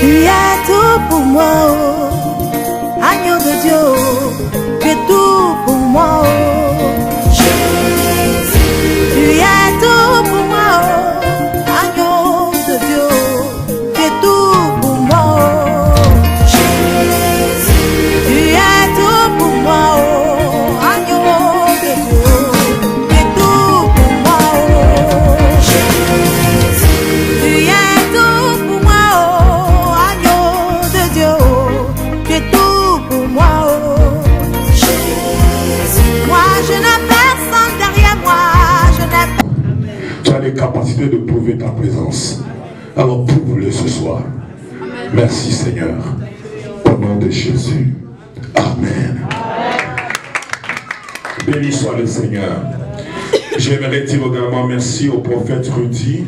Tu es tout pour moi, oh. Agneau de Dieu, oh. Tu es tout pour moi, oh. Jésus. Tu es tout pour moi, oh. Agneau de Dieu, oh. Tu es tout pour moi, oh. Jésus. Tu es tout pour moi, oh. Agneau de Dieu, tu es tout pour moi, oh. Jésus. Tu es tout pour moi, oh. Agneau de Dieu, tu es tout pour moi, oh. Jésus. Moi je n'ai personne derrière moi, je n'ai Tu as les capacités de prouver ta présence. Alors prouve-le ce soir. Merci Seigneur. Au nom de Jésus. Amen. Béni soit le Seigneur. J'aimerais dire également merci au prophète Rudy,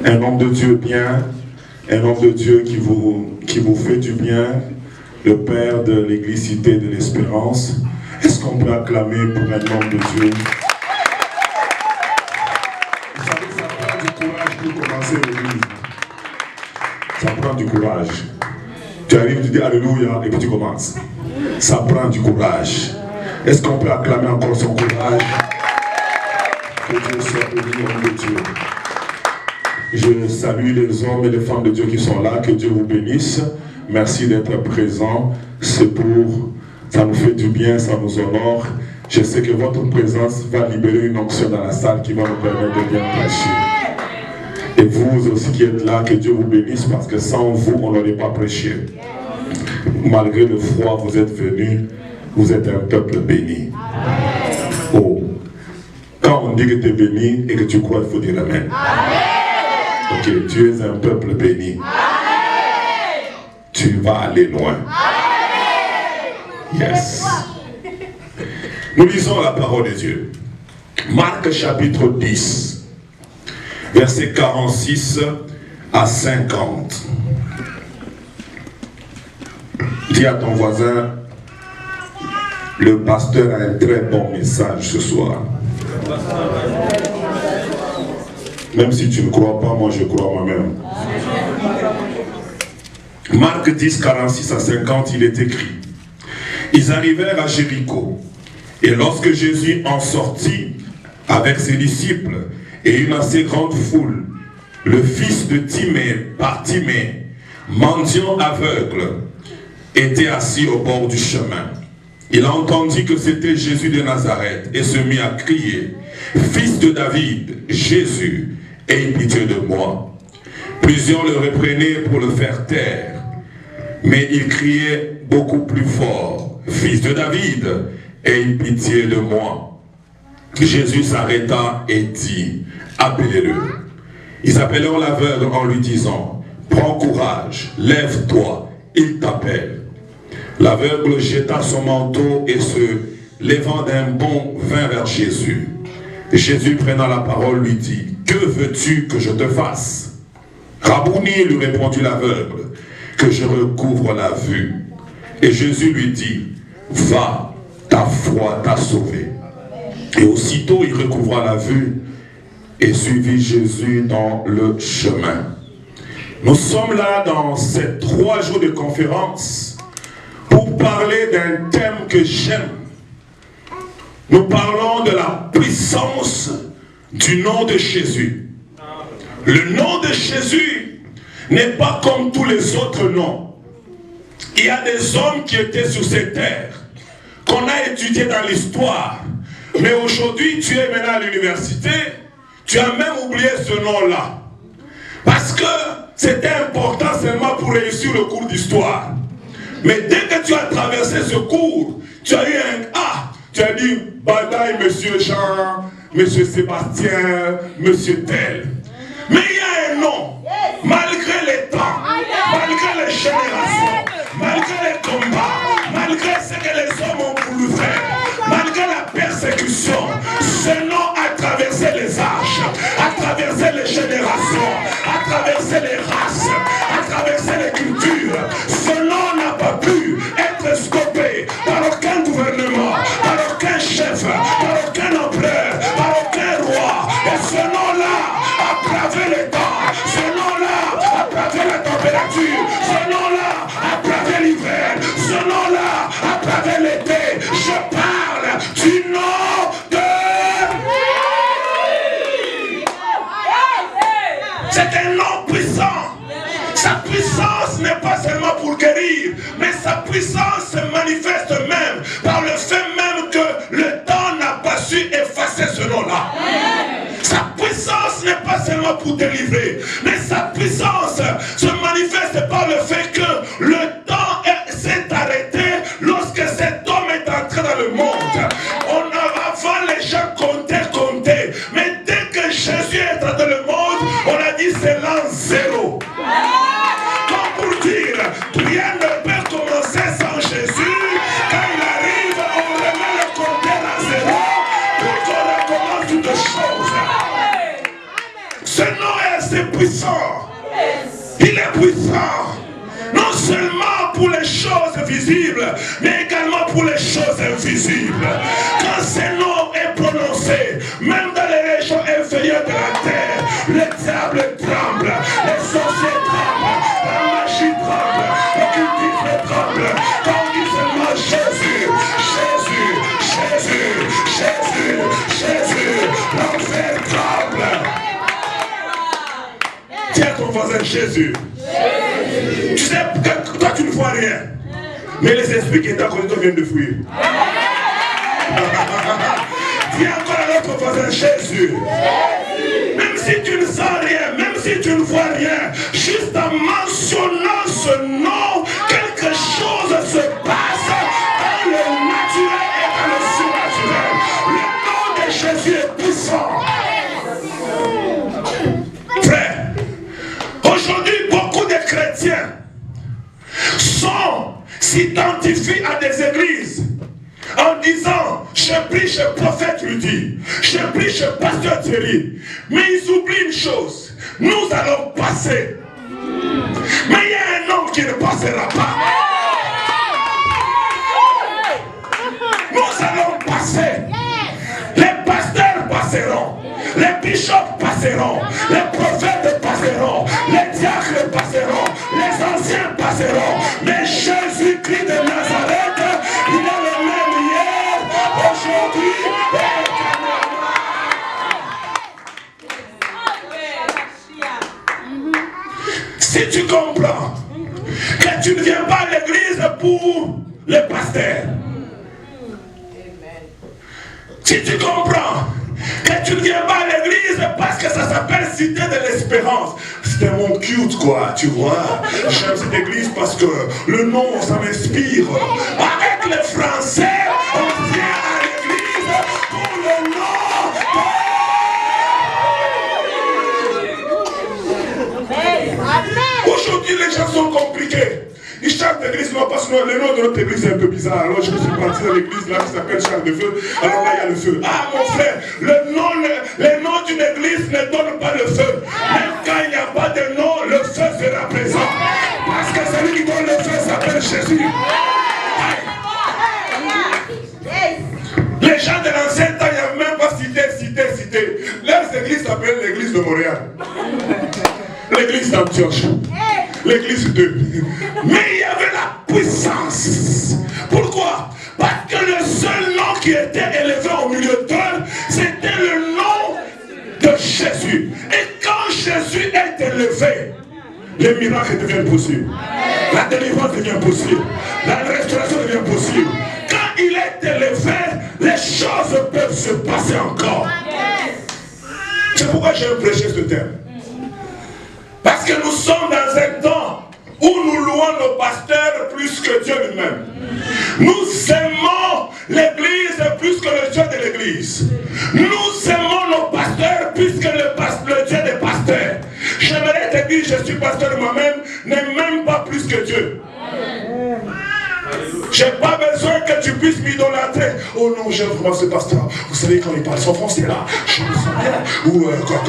un homme de Dieu bien, un homme de Dieu qui vous fait du bien, le père de l'église Cité de l'Espérance. Est-ce qu'on peut acclamer pour un homme de Dieu? Vous savez, ça prend du courage pour commencer l'église. Ça prend du courage. Tu arrives, tu dis Alléluia et puis tu commences. Ça prend du courage. Est-ce qu'on peut acclamer encore son courage? Que Dieu soit béni, homme de Dieu. Je salue les hommes et les femmes de Dieu qui sont là. Que Dieu vous bénisse. Merci d'être présents. C'est pour... Ça nous fait du bien, ça nous honore. Je sais que votre présence va libérer une onction dans la salle qui va nous permettre de bien prêcher. Et vous aussi qui êtes là, que Dieu vous bénisse parce que sans vous, on n'aurait pas prêché. Malgré le froid, vous êtes venus, vous êtes un peuple béni. Oh. Quand on dit que tu es béni et que tu crois, il faut dire Amen. Ok, tu es un peuple béni. Tu vas aller loin. Yes. Nous lisons la parole de Dieu. Marc chapitre 10, versets 46 à 50. Dis à ton voisin, le pasteur a un très bon message ce soir. Même si tu ne crois pas, moi je crois moi-même. Marc 10, 46 à 50, il est écrit. Ils arrivèrent à Jéricho. Et lorsque Jésus en sortit avec ses disciples et une assez grande foule, le fils de Timée, Bartimée, mendiant aveugle, était assis au bord du chemin. Il entendit que c'était Jésus de Nazareth et se mit à crier, « Fils de David, Jésus, aie pitié de moi. » Plusieurs le reprenaient pour le faire taire, mais il criait beaucoup plus fort, « Fils de David, aie pitié de moi. » Jésus s'arrêta et dit, « Appelez-le. » Ils appelèrent l'aveugle en lui disant, « Prends courage, lève-toi, il t'appelle. » L'aveugle jeta son manteau et se levant d'un bond vint vers Jésus. Jésus prenant la parole lui dit, « Que veux-tu que je te fasse? » Rabouni, lui répondit l'aveugle, « Que je recouvre la vue. » Et Jésus lui dit, « Va, ta foi t'a sauvé. » Et aussitôt il recouvra la vue et suivit Jésus dans le chemin. Nous sommes là dans ces 3 jours de conférence pour parler d'un thème que j'aime. Nous parlons de la puissance du nom de Jésus. Le nom de Jésus n'est pas comme tous les autres noms. Il y a des hommes qui étaient sur cette terre, qu'on a étudié dans l'histoire. Mais aujourd'hui, tu es maintenant à l'université, tu as même oublié ce nom-là. Parce que c'était important seulement pour réussir le cours d'histoire. Mais dès que tu as traversé ce cours, tu as eu un A. Tu as dit, bye monsieur Jean, monsieur Sébastien, monsieur tel. Mais il y a un nom, malgré les temps, malgré les générations, malgré les combats, malgré ce que les hommes ont voulu faire, malgré la persécution, ce nom a traversé les âges, a traversé les générations, a traversé les races, a traversé les cultures. Ce nom n'a pas pu être stoppé par aucun gouvernement, par aucun chef, par aucun empereur, par aucun roi. Et ce nom-là a bravé les temps. C'est un nom puissant. Sa puissance n'est pas seulement pour guérir, mais sa puissance se manifeste même par le fait même que le temps n'a pas su effacer ce nom-là. Sa puissance n'est pas seulement pour délivrer, mais sa puissance se manifeste par le fait que le temps s'est arrêté lorsque cet homme est entré dans le monde. Avant les gens comptaient, mais dès que Jésus est entré dans le monde, on a dit c'est l'an zéro. Comme pour dire, rien ne peut commencer sans Jésus. Quand il arrive, on remet le compteur à zéro pour qu'on recommence toutes choses. Ce nom est assez puissant. Il est puissant. Non seulement pour les choses visibles, mais également pour les choses invisibles. Quand ce nom est prononcé, même dans les régions inférieures de la terre, le diable tremble, les sorciers tremblent, la magie tremble, l'occultisme tremble. Quand on dit seulement Jésus, Jésus, Jésus, Jésus, Jésus, l'enfer tremble. Tiens ton voisin, Jésus. Tu sais, toi tu ne vois rien. Mais les esprits qui étaient à côté de toi viennent de fuir. Dis encore à l'autre voisin, Jésus. Même si tu ne sens rien, même si tu ne vois rien, juste en mentionnant ce nom, quelque chose se passe dans le naturel et dans le surnaturel. Le nom de Jésus est puissant. Frère, aujourd'hui beaucoup de chrétiens s'identifient à des églises en disant je prie chez prophète Rudy, je prie chez pasteur Thierry, mais ils oublient une chose, nous allons passer, mais il y a un homme qui ne passera pas. Nous allons passer, les pasteurs passeront, les bishops passeront, les prophètes passeront, les diacres passeront, les anciens passeront, mais Jésus-Christ de Nazareth, il est le même hier, aujourd'hui et éternellement. Si tu comprends que tu ne viens pas à l'église pour les pasteurs, si tu comprends que tu ne viens pas à l'église parce que ça s'appelle Cité de l'Espérance, c'était mon cute quoi, tu vois. J'aime cette église parce que le nom, ça m'inspire. Avec les Français, on vient à l'église pour le nom. Aujourd'hui, les gens sont compliqués. Ils chantent l'église, non, parce que le nom de notre église est un peu bizarre. Alors je suis parti dans l'église là qui s'appelle Charles de Feu. Alors là il y a le feu. Ah mon frère, le nom d'une église ne donne pas le feu. Même quand il n'y a pas de nom, le feu sera présent. Parce que celui qui donne le feu s'appelle Jésus. Les gens de l'ancien temps, il n'y a même pas cité. Leurs églises s'appellent l'église de Montréal. L'église d'Antioche. L'église 2. Mais il y avait la puissance. Pourquoi? Parce que le seul nom qui était élevé au milieu d'eux, c'était le nom de Jésus. Et quand Jésus est élevé, les miracles deviennent possibles. La délivrance devient possible. La restauration devient possible. Quand il est élevé, les choses peuvent se passer encore. C'est pourquoi j'aime prêcher ce thème. Parce que nous sommes dans un temps où nous louons nos pasteurs plus que Dieu lui-même. Nous aimons l'église plus que le Dieu de l'église. Nous aimons nos pasteurs plus que le Dieu des pasteurs. J'aimerais te dire, je suis pasteur moi-même, n'aime même pas plus que Dieu. J'ai pas besoin que tu puisses m'idolâtrer. Oh non, j'aime vraiment ce pasteur. Vous savez, quand il parle son français là, je me sens bien. Ou quand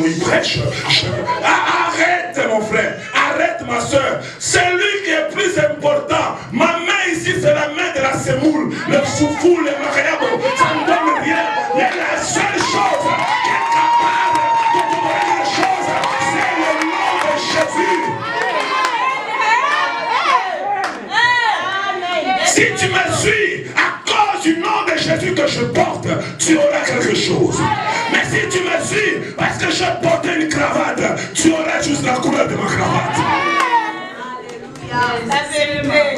il prêche. Arrête mon frère, arrête ma soeur. C'est lui qui est plus important. Ma main ici, c'est la main de la semoule. Le foufou, le mariabo, ça ne donne rien. Mais la seule chose qui est capable de te donner les choses, c'est le nom de Jésus. Si tu me suis à cause du nom de Jésus que je porte, tu auras quelque chose. Mais si tu me Jésus, parce que je portais une cravate, tu aurais juste la couleur de ma cravate.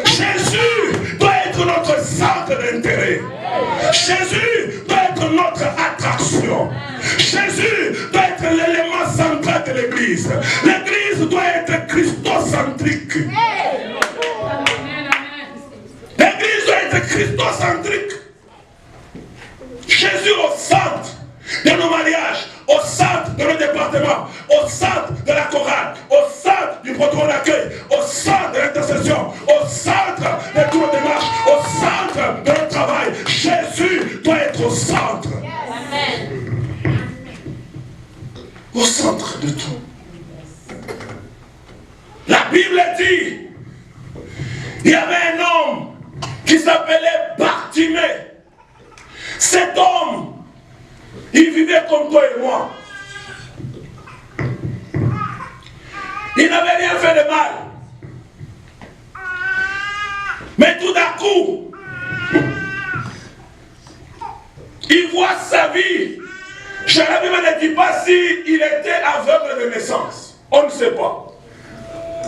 Jésus doit être notre centre d'intérêt. Jésus doit être notre attraction. Jésus doit être l'élément central de l'église. L'église doit être christocentrique. L'église doit être christocentrique. Jésus au centre de nos mariages, au centre de nos départements, au centre de la chorale, au centre du protocole d'accueil, au centre de l'intercession, au centre de toutes nos démarches, au centre de notre travail. Jésus doit être au centre. Amen. Au centre de tout. La Bible dit, il y avait un homme qui s'appelait Bartimée. Cet homme, il vivait comme toi et moi. Il n'avait rien fait de mal. Mais tout d'un coup, il voit sa vie. La Bible ne dit pas s'il était aveugle de naissance. On ne sait pas.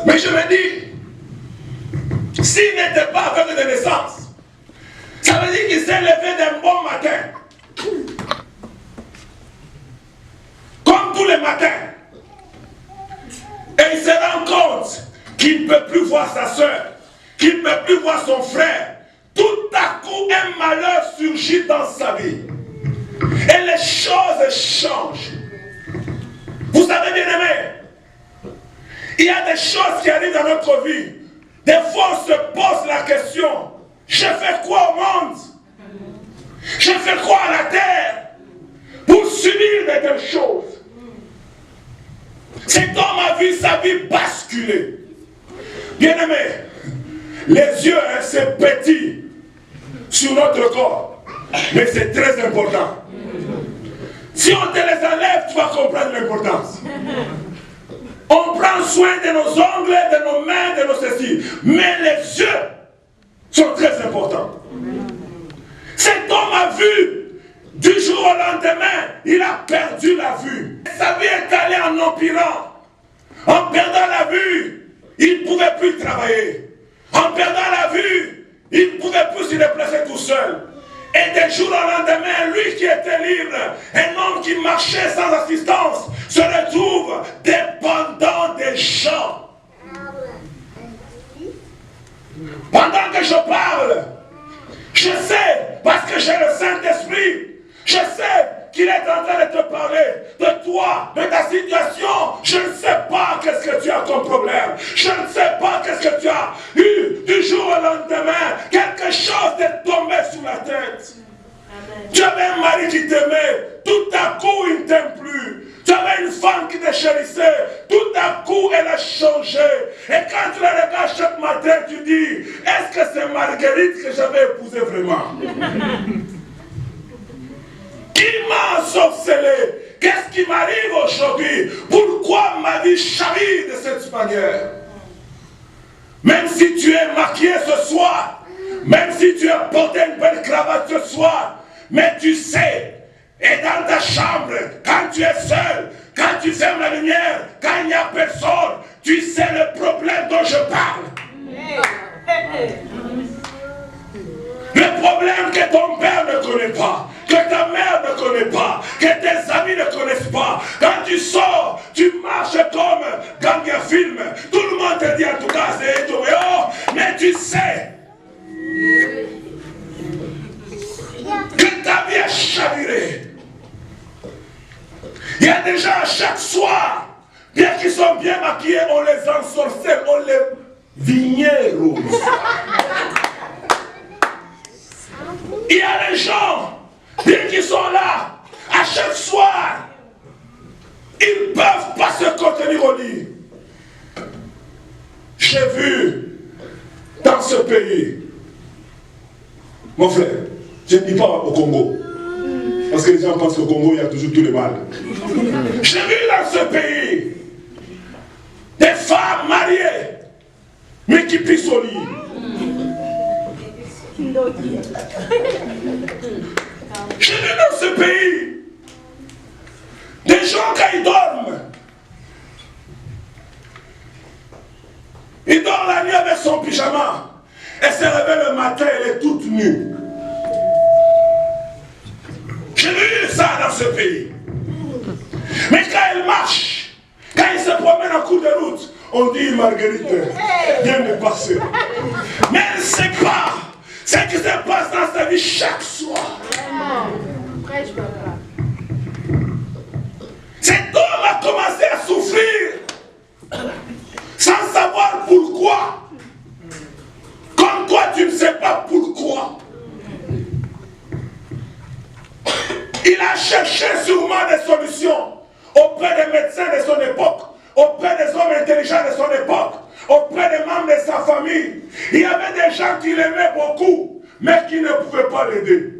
Mais je me dis, s'il n'était pas aveugle de naissance, ça veut dire qu'il s'est levé d'un bon matin. Comme tous les matins. Et il se rend compte qu'il ne peut plus voir sa soeur, qu'il ne peut plus voir son frère. Tout à coup, un malheur surgit dans sa vie. Et les choses changent. Vous savez, bien aimé, il y a des choses qui arrivent dans notre vie. Des fois, on se pose la question, je fais quoi au monde? Je fais quoi à la terre pour subir de telles choses? Cet homme a vu sa vie basculer. Bien aimé, les yeux, c'est petit sur notre corps, mais c'est très important. Si on te les enlève, tu vas comprendre l'importance. On prend soin de nos ongles, de nos mains, de nos ceci, mais les yeux sont très importants. Cet homme a vu, du jour au lendemain, il a perdu la vue. Sa vie est allée en empirant. En perdant la vue, il ne pouvait plus travailler. En perdant la vue, il ne pouvait plus se déplacer tout seul. Et des jours au lendemain, lui qui était libre, un homme qui marchait sans assistance, se retrouve dépendant des gens. Pendant que je parle, je sais, parce que j'ai le Saint-Esprit, je sais qu'il est en train de te parler de toi, de ta situation. Je ne sais pas qu'est-ce que tu as comme problème. Je ne sais pas qu'est-ce que tu as eu du jour au lendemain. Quelque chose est tombé sur la tête. Amen. Tu avais un mari qui t'aimait, tout à coup il ne t'aime plus. Tu avais une femme qui te chérissait, tout à coup elle a changé. Et quand tu la regardes chaque matin, tu dis, est-ce que c'est Marguerite que j'avais épousée vraiment? Qui m'a ensorcelé? Qu'est-ce qui m'arrive aujourd'hui? Pourquoi ma vie charrie de cette manière? Même si tu es maquillé ce soir, même si tu as porté une belle cravate ce soir, mais tu sais, et dans ta chambre, quand tu es seul, quand tu fermes la lumière, quand il n'y a personne, tu sais le problème dont je parle. Le problème que ton père ne connaît pas, que ta mère ne connaît pas, que tes amis ne connaissent pas. Quand tu sors, tu marches comme dans un film. Tout le monde te dit en tout cas, c'est tout. Mais tu sais que ta vie est chavirée. Il y a des gens chaque soir, bien qu'ils sont bien maquillés, on les ensorcelle, on les vignait rouge. Il y a des gens, bien qu'ils sont là, à chaque soir, ils ne peuvent pas se contenir au lit. J'ai vu dans ce pays, mon frère, je ne dis pas au Congo, parce que les gens pensent qu'au Congo, il y a toujours tout le mal. J'ai vu dans ce pays des femmes mariées, mais qui pissent au lit. J'ai vu dans ce pays Des gens, quand ils dorment, il dort la nuit avec son pyjama. Elle se réveille le matin, elle est toute nue. J'ai vu ça dans ce pays. Mais quand elle marche, quand il se promène en cours de route, on dit Marguerite vient de passer. Mais elle ne sait pas ce qui se passe dans sa vie chaque soir. Cet homme a commencé à souffrir sans savoir pourquoi. Comme toi, tu ne sais pas pourquoi. Il a cherché sûrement des solutions auprès des médecins de son époque, auprès des hommes intelligents de son époque, auprès des membres de sa famille. Il y avait des gens qui l'aimaient beaucoup, mais qui ne pouvaient pas l'aider.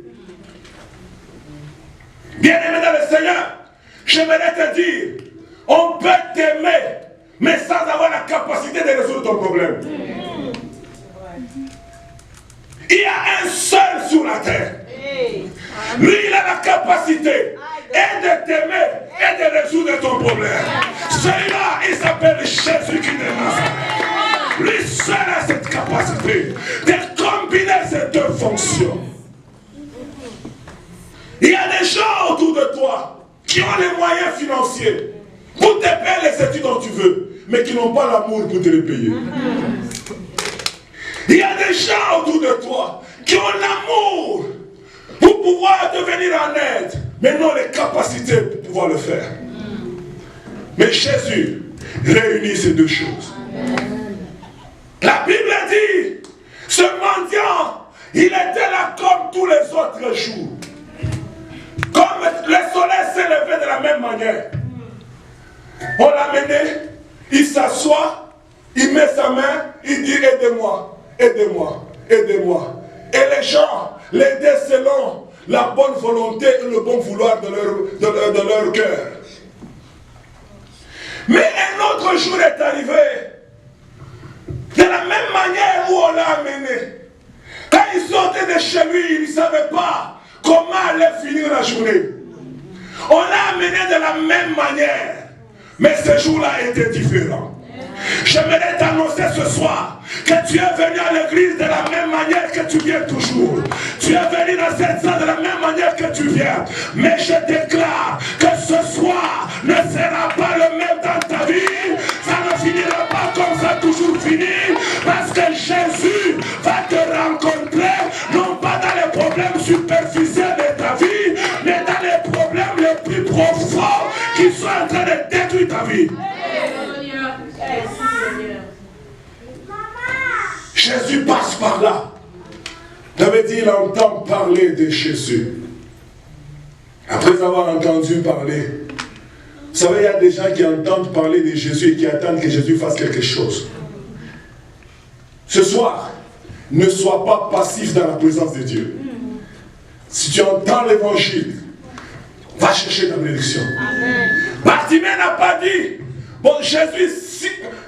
Bien-aimé dans le Seigneur, j'aimerais te dire, on peut t'aimer, mais sans avoir la capacité de résoudre ton problème. Il y a un seul sur la terre. Lui, il a la capacité et de t'aimer et de résoudre ton problème. Celui-là, il s'appelle Jésus-Christ de Nazareth. Lui seul a cette capacité de combiner ces deux fonctions. Il y a des gens autour de toi qui ont les moyens financiers pour te payer les études dont tu veux, mais qui n'ont pas l'amour pour te les payer. Il y a des gens autour de toi qui ont l'amour pour pouvoir te venir en aide, mais n'ont les capacités pour pouvoir le faire. Mais Jésus réunit ces deux choses. La Bible dit, ce mendiant, il était là comme tous les autres jours. Comme le soleil s'est levé de la même manière. On l'a mené, il s'assoit, il met sa main, il dit aidez-moi, aidez-moi, aidez-moi. Et les gens l'aidaient selon la bonne volonté et le bon vouloir de leur cœur. Mais un autre jour est arrivé, de la même manière où on l'a amené. Quand il sortait de chez lui, il ne savait pas comment allait finir la journée. On l'a amené de la même manière, mais ce jour-là était différent. J'aimerais t'annoncer ce soir que tu es venu à l'église de la même manière que tu viens toujours. Tu es venu dans cette salle de la même manière que tu viens. Mais je déclare que ce soir ne sera pas le même dans ta vie. Ça ne finira pas comme ça toujours fini. Parce que Jésus va te rencontrer, non pas dans les problèmes superficiels de ta vie, mais dans les problèmes les plus profonds qui sont en train de détruire ta vie. Jésus passe par là. David dit, il entend parler de Jésus. Après avoir entendu parler, vous savez, il y a des gens qui entendent parler de Jésus et qui attendent que Jésus fasse quelque chose. Ce soir, ne sois pas passif dans la présence de Dieu. Si tu entends l'évangile, va chercher ta bénédiction. Bartimée n'a pas dit, bon, Jésus,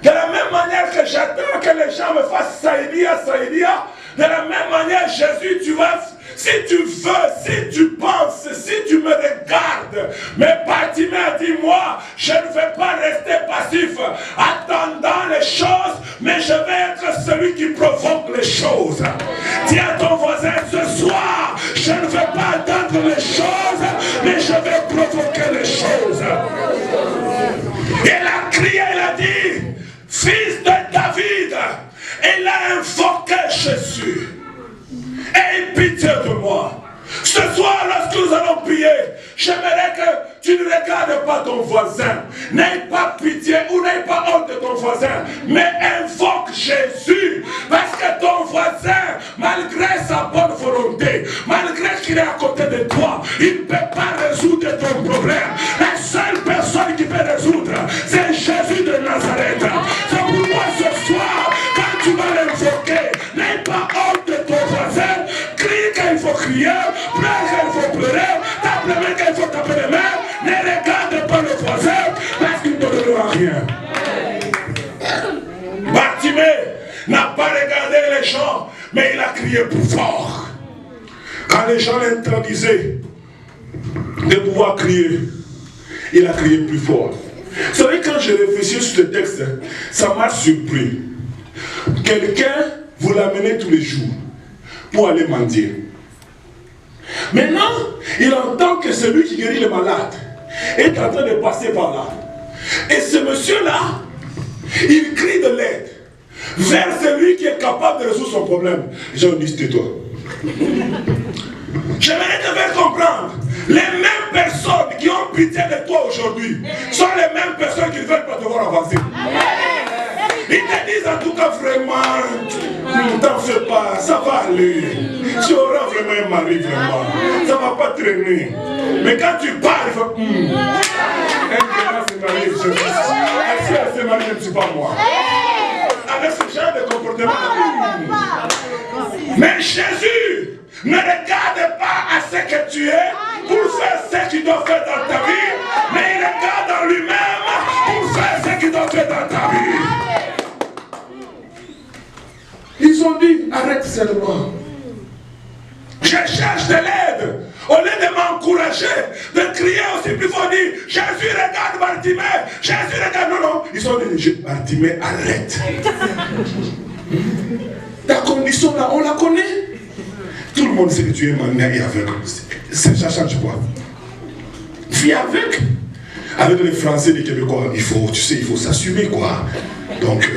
de la même manière que j'attends que les gens me fassent Saïdia, Saïdia, de la même manière, Jésus, tu vas, si tu veux, si tu penses, si tu me regardes. Mais Bartimée a dit, moi, je ne vais pas rester passif, attendant les choses, mais je vais être celui qui provoque les choses. Dis à ton voisin, ce soir, je ne vais pas attendre les choses, mais je vais provoquer les choses. Il a crié, il a dit, fils de David, il a invoqué Jésus. Aie pitié de moi. Ce soir, lorsque nous allons prier, j'aimerais que tu ne regardes pas ton voisin. N'aie pas pitié ou n'aie pas honte de ton voisin, mais invoque Jésus. Parce que ton voisin, malgré sa bonne volonté, malgré qu'il est à côté de toi, il ne peut pas résoudre ton problème. La seule personne qui peut résoudre, c'est Jésus de Nazareth. C'est pourquoi ce soir, quand tu vas l'invoquer, n'aie pas honte de ton voisin. Crie quand il faut crier, pleure quand il faut pleurer, tape les mains quand il faut taper les mains. Ne regarde pas le voisin parce qu'il ne te donnera rien. Bartimée n'a pas regardé les gens, mais il a crié plus fort. Quand les gens l'interdisaient de pouvoir crier, il a crié plus fort. Vous savez, quand je réfléchis sur ce texte, ça m'a surpris. Quelqu'un, vous l'amenez tous les jours pour aller mendier. Maintenant, il entend que celui qui guérit les malades est en train de passer par là. Et ce monsieur-là, il crie de l'aide vers celui qui est capable de résoudre son problème. J'ai dit, tais-toi. J'aimerais te faire comprendre, les mêmes personnes qui ont pitié de toi aujourd'hui sont les mêmes personnes qui ne veulent pas te voir avancer. Ils te disent en tout cas vraiment, t'en fais pas, ça va aller. Tu auras vraiment un mari, vraiment. Ça ne va pas traîner. Mais quand tu parles, il faut... Elle s'est mariée, je dis. Elle s'est mariée, je ne suis pas moi. Avec ce genre de comportement. Mais Jésus ne regarde pas à ce que tu es pour faire ce qu'il doit faire dans ta vie, mais il regarde en lui-même pour faire ce qu'il doit faire dans ta vie. Ils ont dit, arrête seulement. Je cherche de l'aide. Au lieu de m'encourager, de crier aussi plus fort, dire, Jésus regarde Bartimée, Jésus regarde, non. Ils ont dit, Bartimée, arrête. Ta condition là, on la connaît. Tout le monde sait que tu es maniaque et aveugle. Ça change quoi? Vis avec. Avec les Français, les Québécois, il faut s'assumer quoi. Donc,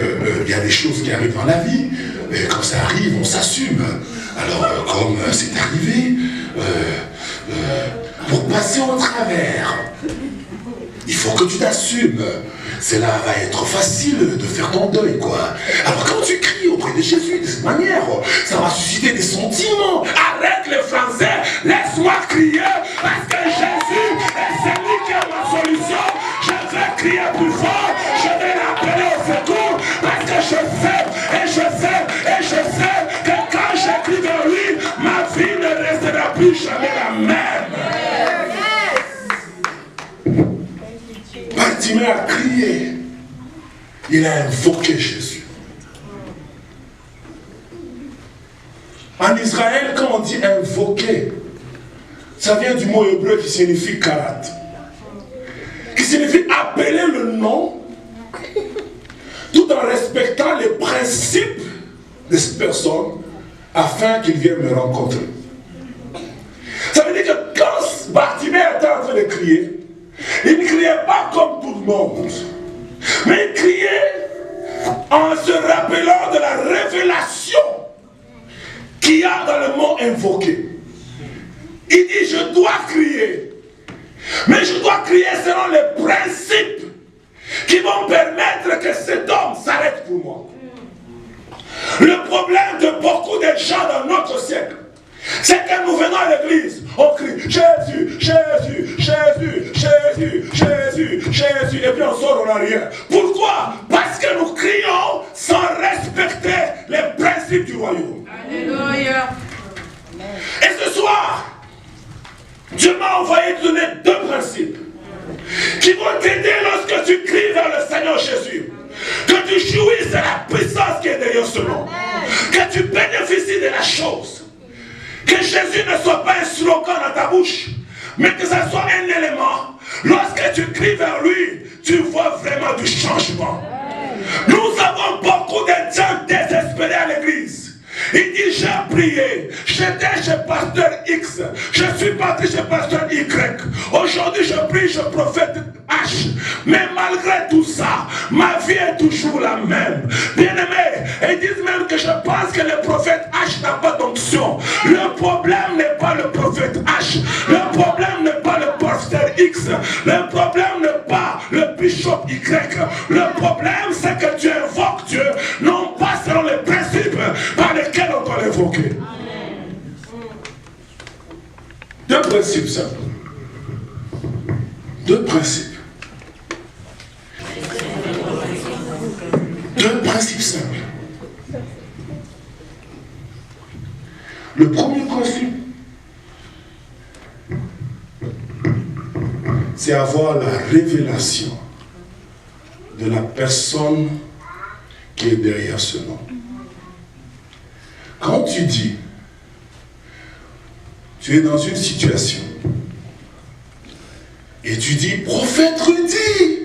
il y a des choses qui arrivent dans la vie. Et quand ça arrive, on s'assume. Alors, comme c'est arrivé, pour passer au travers, il faut que tu t'assumes. Cela va être facile de faire ton deuil, quoi. Alors quand tu cries auprès de Jésus de cette manière, ça va susciter des sentiments. Arrête les Français, laisse-moi crier, parce que Jésus est celui qui a ma solution. Je vais crier plus fort, je vais l'appeler au secours, parce que je sais que quand j'écris vers lui, ma vie ne restera plus jamais la même. Bartimée a crié. Il a invoqué Jésus. En Israël, quand on dit invoquer, ça vient du mot hébreu qui signifie karat. Qui signifie appeler le nom tout en respectant les principes de cette personne afin qu'il vienne me rencontrer. Ça veut dire que quand Bartimée était en train de crier, il ne criait pas comme tout le monde, mais il criait en se rappelant de la révélation qu'il y a dans le mot invoqué. Il dit, je dois crier, mais je dois crier selon les principes qui vont permettre que cet homme s'arrête pour moi. Le problème de beaucoup de gens dans notre siècle, c'est que nous venons à l'église, on crie Jésus, Jésus, Jésus, Jésus, Jésus, Jésus, et puis on sort, on n'a rien. Pourquoi? Parce que nous crions sans respecter les principes du royaume. Alléluia. Et ce soir, Dieu m'a envoyé te donner deux principes qui vont t'aider lorsque tu cries vers le Seigneur Jésus. Que tu jouisses de la puissance qui est derrière ce nom. Que tu bénéficies de la chose. Que Jésus ne soit pas un slogan dans ta bouche, mais que ça soit un élément. Lorsque tu cries vers lui, tu vois vraiment du changement. Nous avons beaucoup de gens désespérés à l'église. Il dit, j'ai prié, j'étais chez pasteur X, je suis parti chez pasteur Y. Aujourd'hui, je prie, je prophète H. Mais malgré tout ça, ma vie est toujours la même. Bien-aimés, ils disent même que je pense que le prophète H n'a pas d'onction. Le problème n'est pas le prophète H. Le problème n'est pas le pasteur X. Le problème n'est pas le bishop Y. Le problème, c'est que tu invoques Dieu, non pas selon les principes par lesquels on doit l'évoquer. Deux principes simples. Deux principes. Deux principes simples. Le premier principe, c'est avoir la révélation de la personne qui est derrière ce nom. Quand tu dis, tu es dans une situation, Et tu dis, prophète Rudy,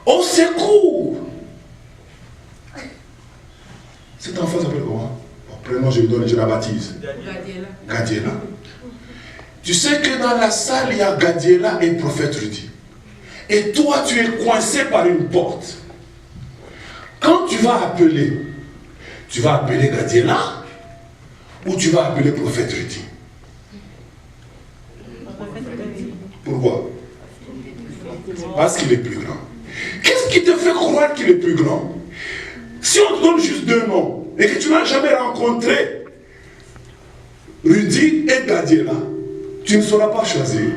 au secours. Cet enfant s'appelle comment? Bon, prénom, je lui donne, je la baptise. Gadiela. Tu sais que dans la salle, il y a Gadiela et prophète Rudy. Et toi, tu es coincé par une porte. Quand tu vas appeler Gadiela ou tu vas appeler prophète Rudy? Pourquoi? Parce qu'il est plus grand. Qu'est-ce qui te fait croire qu'il est plus grand? Si on te donne juste 2 noms et que tu n'as jamais rencontré Rudy et Gadiela, tu ne sauras pas choisir.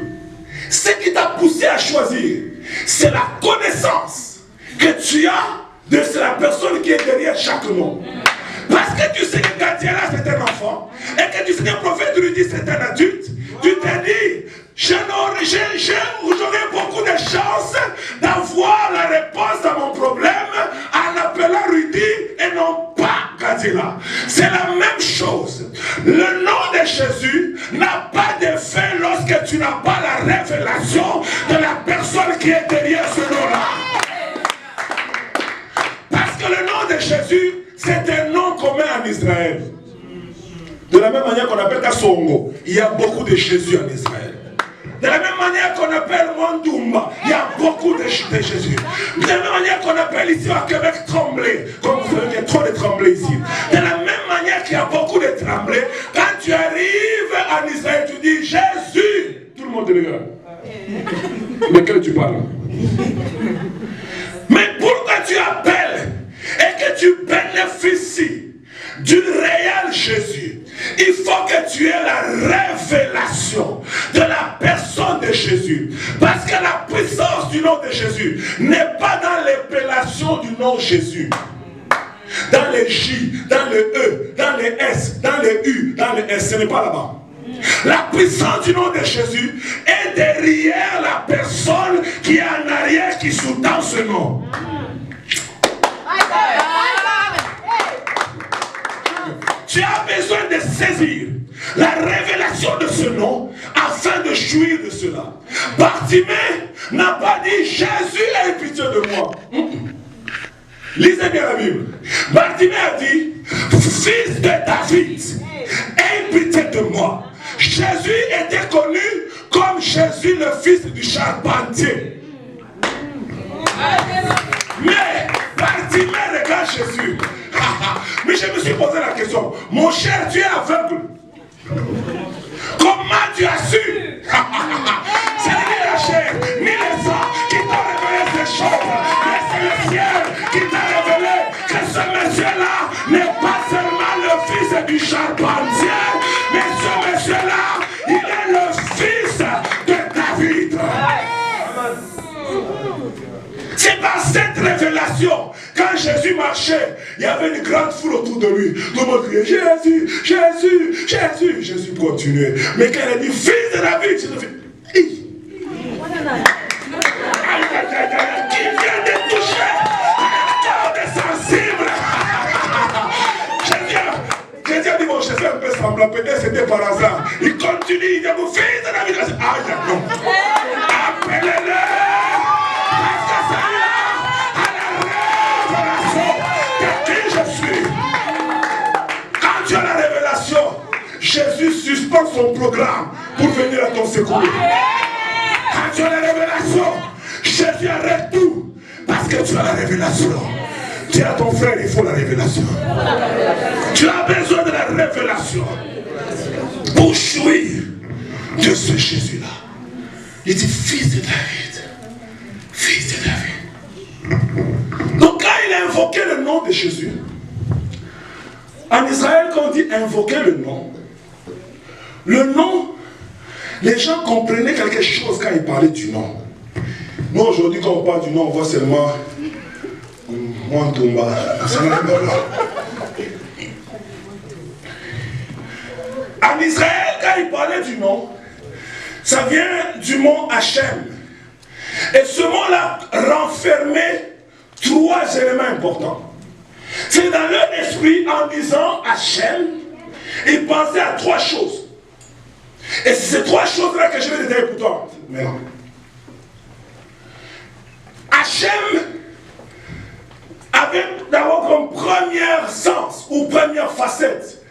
Ce qui t'a poussé à choisir, c'est la connaissance que tu as de la personne qui est derrière chaque nom. Parce que tu sais que Gadiela c'est un enfant et que tu sais que le prophète Rudy c'est un adulte, tu t'es dit, j'aurai beaucoup de chances d'avoir la réponse à mon problème en appelant Rudy et non pas Gadiela. C'est la même chose. Le nom de Jésus n'a pas d'effet lorsque tu n'as pas la révélation de la personne qui est derrière ce nom-là. Parce que le nom de Jésus, c'est un nom commun en Israël. De la même manière qu'on appelle Kassongo, il y a beaucoup de Jésus en Israël. De la même manière qu'on appelle Mondumba, il y a beaucoup de Jésus. De la même manière qu'on appelle ici à Québec Tremblay, comme vous savez qu'il y a trop de Tremblay ici. De la même manière qu'il y a beaucoup de Tremblay, quand tu arrives en Israël, tu dis Jésus. Tout le monde te regarde. Lequel tu parles? Mais pourquoi tu appelles et que tu bénéficies du réel Jésus, il faut que tu aies la révélation de la personne de Jésus. Parce que la puissance du nom de Jésus n'est pas dans l'appellation du nom Jésus. Dans les J, dans le E, dans les S, dans les U, dans les S, ce n'est pas là-bas. La puissance du nom de Jésus est derrière la personne qui est en arrière, qui sous-tend ce nom. Tu as besoin de saisir la révélation de ce nom afin de jouir de cela. Bartimée n'a pas dit Jésus ait pitié de moi. Lisez bien la Bible. Bartimée a dit fils de David, aie pitié de moi. Jésus était connu comme Jésus le fils du charpentier. Mais Bartimée regarde Jésus. Mais je me suis posé la question, mon cher, tu es aveugle. Comment tu as su? C'est ni la chair, ni le sang qui t'ont révélé ces choses, mais c'est le ciel qui t'a révélé que ce monsieur-là n'est pas seulement le fils du charpentier, mais ce monsieur-là, il est le fils de David. C'est par cette révélation, quand Jésus marchait, il y avait une grande foule autour de lui. Tout le monde criait Jésus, Jésus, Jésus. Jésus continuait. Mais quand elle a dit fils de David, Jésus fait qui vient de toucher un cœur de sensible. Jésus a dit bon, Jésus un peu semblant, peut-être c'était par hasard. Il continue, il dit mon fils de David. Ah non, appelez-le. Jésus suspend son programme pour venir à ton secours. Quand tu as la révélation, Jésus arrête tout parce que tu as la révélation. Dis à ton frère, il faut la révélation. Tu as besoin de la révélation pour jouir de ce Jésus-là. Il dit fils de David. Fils de David. Donc quand il a invoqué le nom de Jésus, en Israël, quand on dit invoquer le nom, les gens comprenaient quelque chose quand ils parlaient du nom. Nous aujourd'hui, quand on parle du nom, on voit seulement Mwantumba. En Israël, quand ils parlaient du nom, ça vient du mot Hachem. Et ce mot-là renfermait 3 éléments importants. C'est dans leur esprit, en disant Hachem, ils pensaient à 3 choses. Et c'est ces 3 choses-là que je vais détailler pour toi. Mais d'abord comme premier sens ou première facette,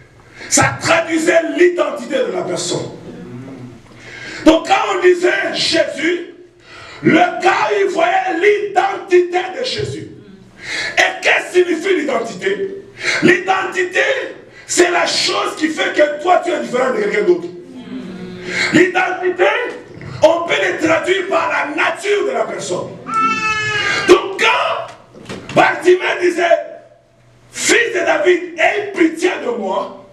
ça traduisait l'identité de la personne. Donc quand on disait Jésus, le gars il voyait l'identité de Jésus. Et qu'est-ce que signifie l'identité? L'identité, c'est la chose qui fait que toi tu es différent de quelqu'un d'autre. L'identité, on peut le traduire par la nature de la personne. Donc quand Bartimée disait, fils de David, aie pitié de moi,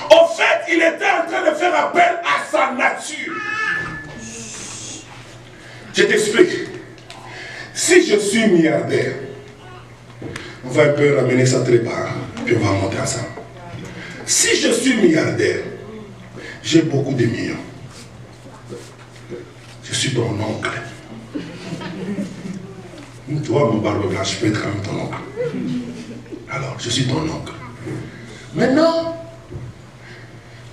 au fait, il était en train de faire appel à sa nature. Je t'explique. Si je suis milliardaire, on va un peu ramener ça très bas, puis on va monter ensemble. Si je suis milliardaire, j'ai beaucoup de millions. Je suis ton oncle. Toi, mon barbe blanche, je peux être quand même ton oncle. Alors, je suis ton oncle. Maintenant,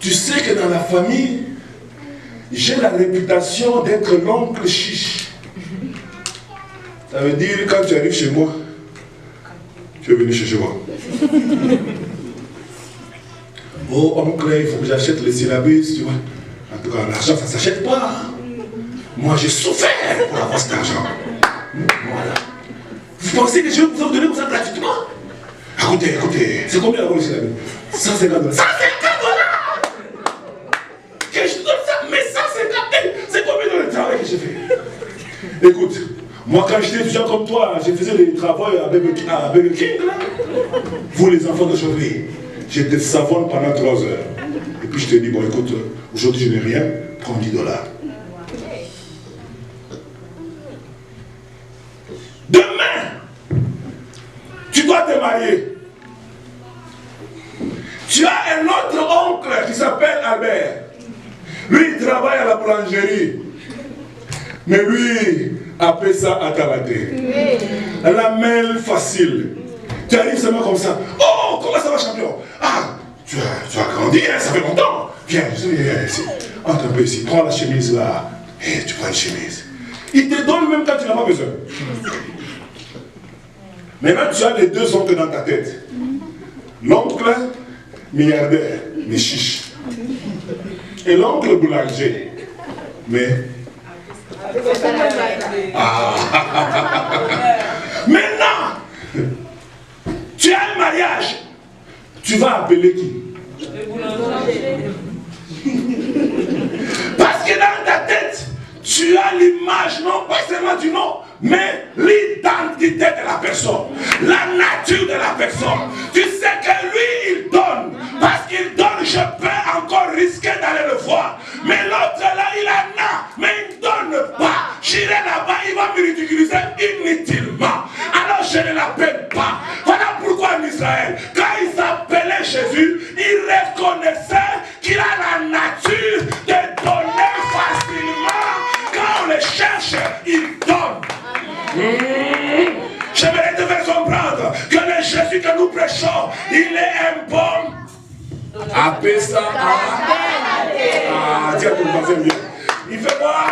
tu sais que dans la famille, j'ai la réputation d'être l'oncle chiche. Ça veut dire, quand tu arrives chez moi, tu es venu chercher moi. Oh, oncle, il faut que j'achète les syllabus, tu vois. En tout cas, l'argent, ça ne s'achète pas. Moi, j'ai souffert pour avoir cet argent. Voilà. Vous pensez que je vais vous donner comme ça gratuitement? Écoutez, c'est combien d'abord le syllabus? 150 $. 150 $! Que je donne ça, mais 150 $, c'est combien de travail que j'ai fait? Écoute, moi quand j'étais étudiant comme toi, je faisais des travaux à Burger King, là. Vous les enfants d'aujourd'hui, j'étais savonne pendant 3 heures. Et puis je te dis, bon écoute, aujourd'hui je n'ai rien, prends 10 $. Demain, tu dois te marier. Tu as un autre oncle qui s'appelle Albert. Lui, il travaille à la boulangerie. Mais lui, appelle ça Atalate. La mail facile. Tu arrives seulement comme ça. Oh, comment ça va, champion? Ah, tu as grandi, hein, ça fait longtemps. Viens ici. Entre un peu ici. Prends la chemise là. Et tu prends une chemise. Il te donne même quand tu n'as pas besoin. Maintenant, tu as les 2 oncles dans ta tête. L'oncle milliardaire, mais chiche. Et l'oncle boulanger. Mais... Ah. Maintenant, tu as un mariage. Tu vas appeler qui? Parce que dans ta tête, tu as l'image, non pas seulement du nom, mais l'identité de la personne, la nature de la personne. Tu sais que lui, il donne. Parce qu'il donne, je peux encore risquer d'aller le voir. Mais l'autre là, il en a, mais il ne donne pas. J'irai là-bas, il va me ridiculiser inutilement. Alors je ne l'appelle pas. Voilà pourquoi en Israël, quand il s'appelait Jésus, il reconnaissait qu'il a la nature de donner facilement. Quand on le cherche, il donne. J'aimerais te faire comprendre que le Jésus que nous prêchons, il est un bon. Appelle ça. Tiens, pour le voisin bien. Il fait quoi?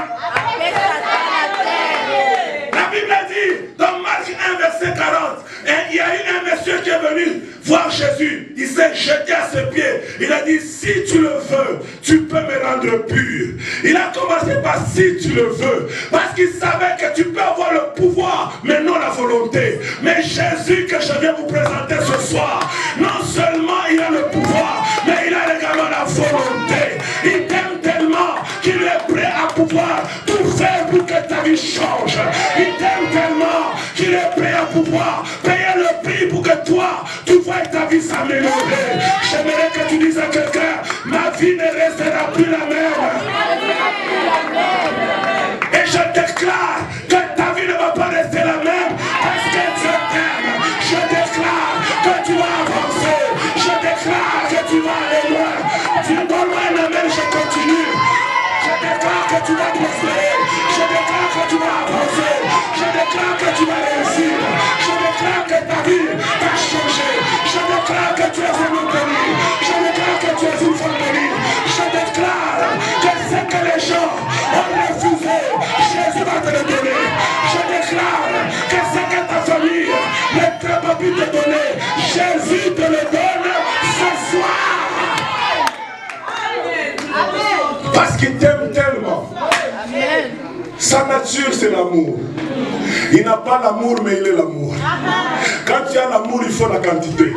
La Bible dit, dans Marc 1, verset 40, il y a eu un monsieur qui est venu voir Jésus. Il s'est jeté à ses pieds. Il a dit, si tu le veux, tu peux me rendre pur. Il a commencé par si tu le veux. Parce qu'il savait que tu peux avoir le pouvoir, mais non la volonté. Mais Jésus que je viens vous présenter ce soir, non seulement il a le pouvoir, mais il a également la volonté. Il t'aime tellement qu'il est prêt à pouvoir tout faire pour que ta vie change. Il t'aime tellement qu'il est prêt à pouvoir payer le prix pour que toi, tu vois ta vie s'améliorer. J'aimerais que tu dises à quelqu'un, ma vie ne restera plus la même. Et je déclare que ta vie ne va pas rester la même parce que Dieu t'aime. Je déclare que tu vas avancer. Je déclare que tu vas aller loin. Tu donnes-moi un amen, je continue. Je déclare que tu vas prospérer. Je déclare que tu vas avancer. Je déclare que tu vas réussir. Je déclare que ta vie va changer. Je déclare que tu es un homme béni. Je déclare que tu es une femme bénie. Je déclare que ce que les gens ont refusé, Jésus va te le donner. Je déclare que ce que ta famille ne peut pas plus te donner, qu'il t'aime tellement. Sa nature, c'est l'amour. Il n'a pas l'amour, mais il est l'amour. Quand tu as l'amour, il faut la quantité.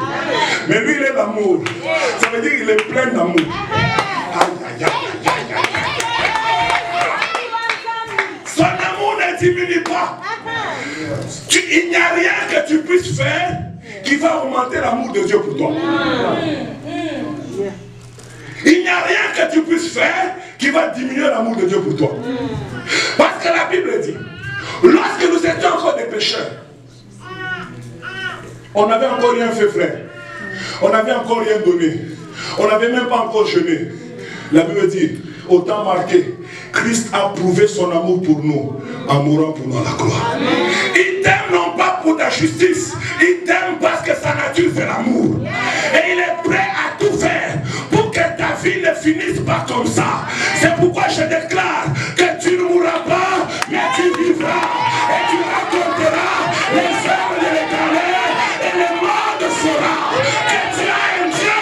Mais lui, il est l'amour. Ça veut dire qu'il est plein d'amour. Son amour ne diminue pas. Il n'y a rien que tu puisses faire qui va augmenter l'amour de Dieu pour toi. Il n'y a rien que tu puisses faire qui va diminuer l'amour de Dieu pour toi. Parce que la Bible dit, lorsque nous étions encore des pécheurs, on n'avait encore rien fait, frère. On n'avait encore rien donné. On n'avait même pas encore jeûné. La Bible dit, au temps marqué, Christ a prouvé son amour pour nous en mourant pour nous à la croix. Il t'aime non pas pour ta justice, il t'aime parce que sa nature c'est l'amour. Et il est prêt à tout faire pour que ta vie ne finisse pas comme ça. C'est pourquoi je déclare que tu ne mourras pas, mais tu vivras. Et tu raconteras les œuvres de l'Éternel et le monde saura que tu as un Dieu.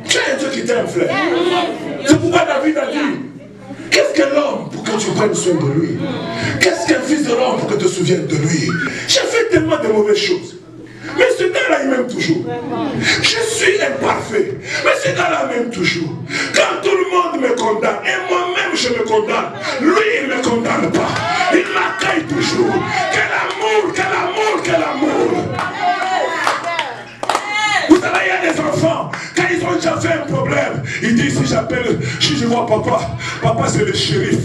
Tu as un Dieu qui t'aime, frère. C'est pourquoi David a dit, qu'est-ce que l'homme pour que tu prennes soin de lui? Qu'est-ce qu'un fils de l'homme pour que tu te souviennes de lui? J'ai fait tellement de mauvaises choses. Mais ce gars-là, il m'aime toujours. Je suis imparfait. Mais ce gars-là m'aime toujours. Quand tout le monde me condamne, et moi-même je me condamne, lui, il ne me condamne pas. Il m'accueille toujours. Quel amour, quel amour, quel amour. Vous savez, il y a des enfants, quand ils ont déjà fait un problème, ils disent, si je vois papa c'est le shérif,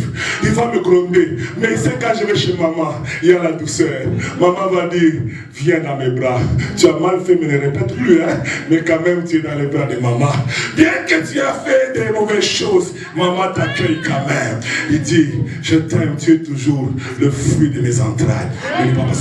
il va me gronder. Mais c'est quand je vais chez maman, il y a la douceur. Maman va dire, viens dans mes bras. Tu as mal fait, mais ne répète plus, hein. Mais quand même, tu es dans les bras de maman. Bien que tu as fait des mauvaises choses, maman t'accueille quand même. Il dit, je t'aime, tu es toujours le fruit de mes entrailles. Et le papa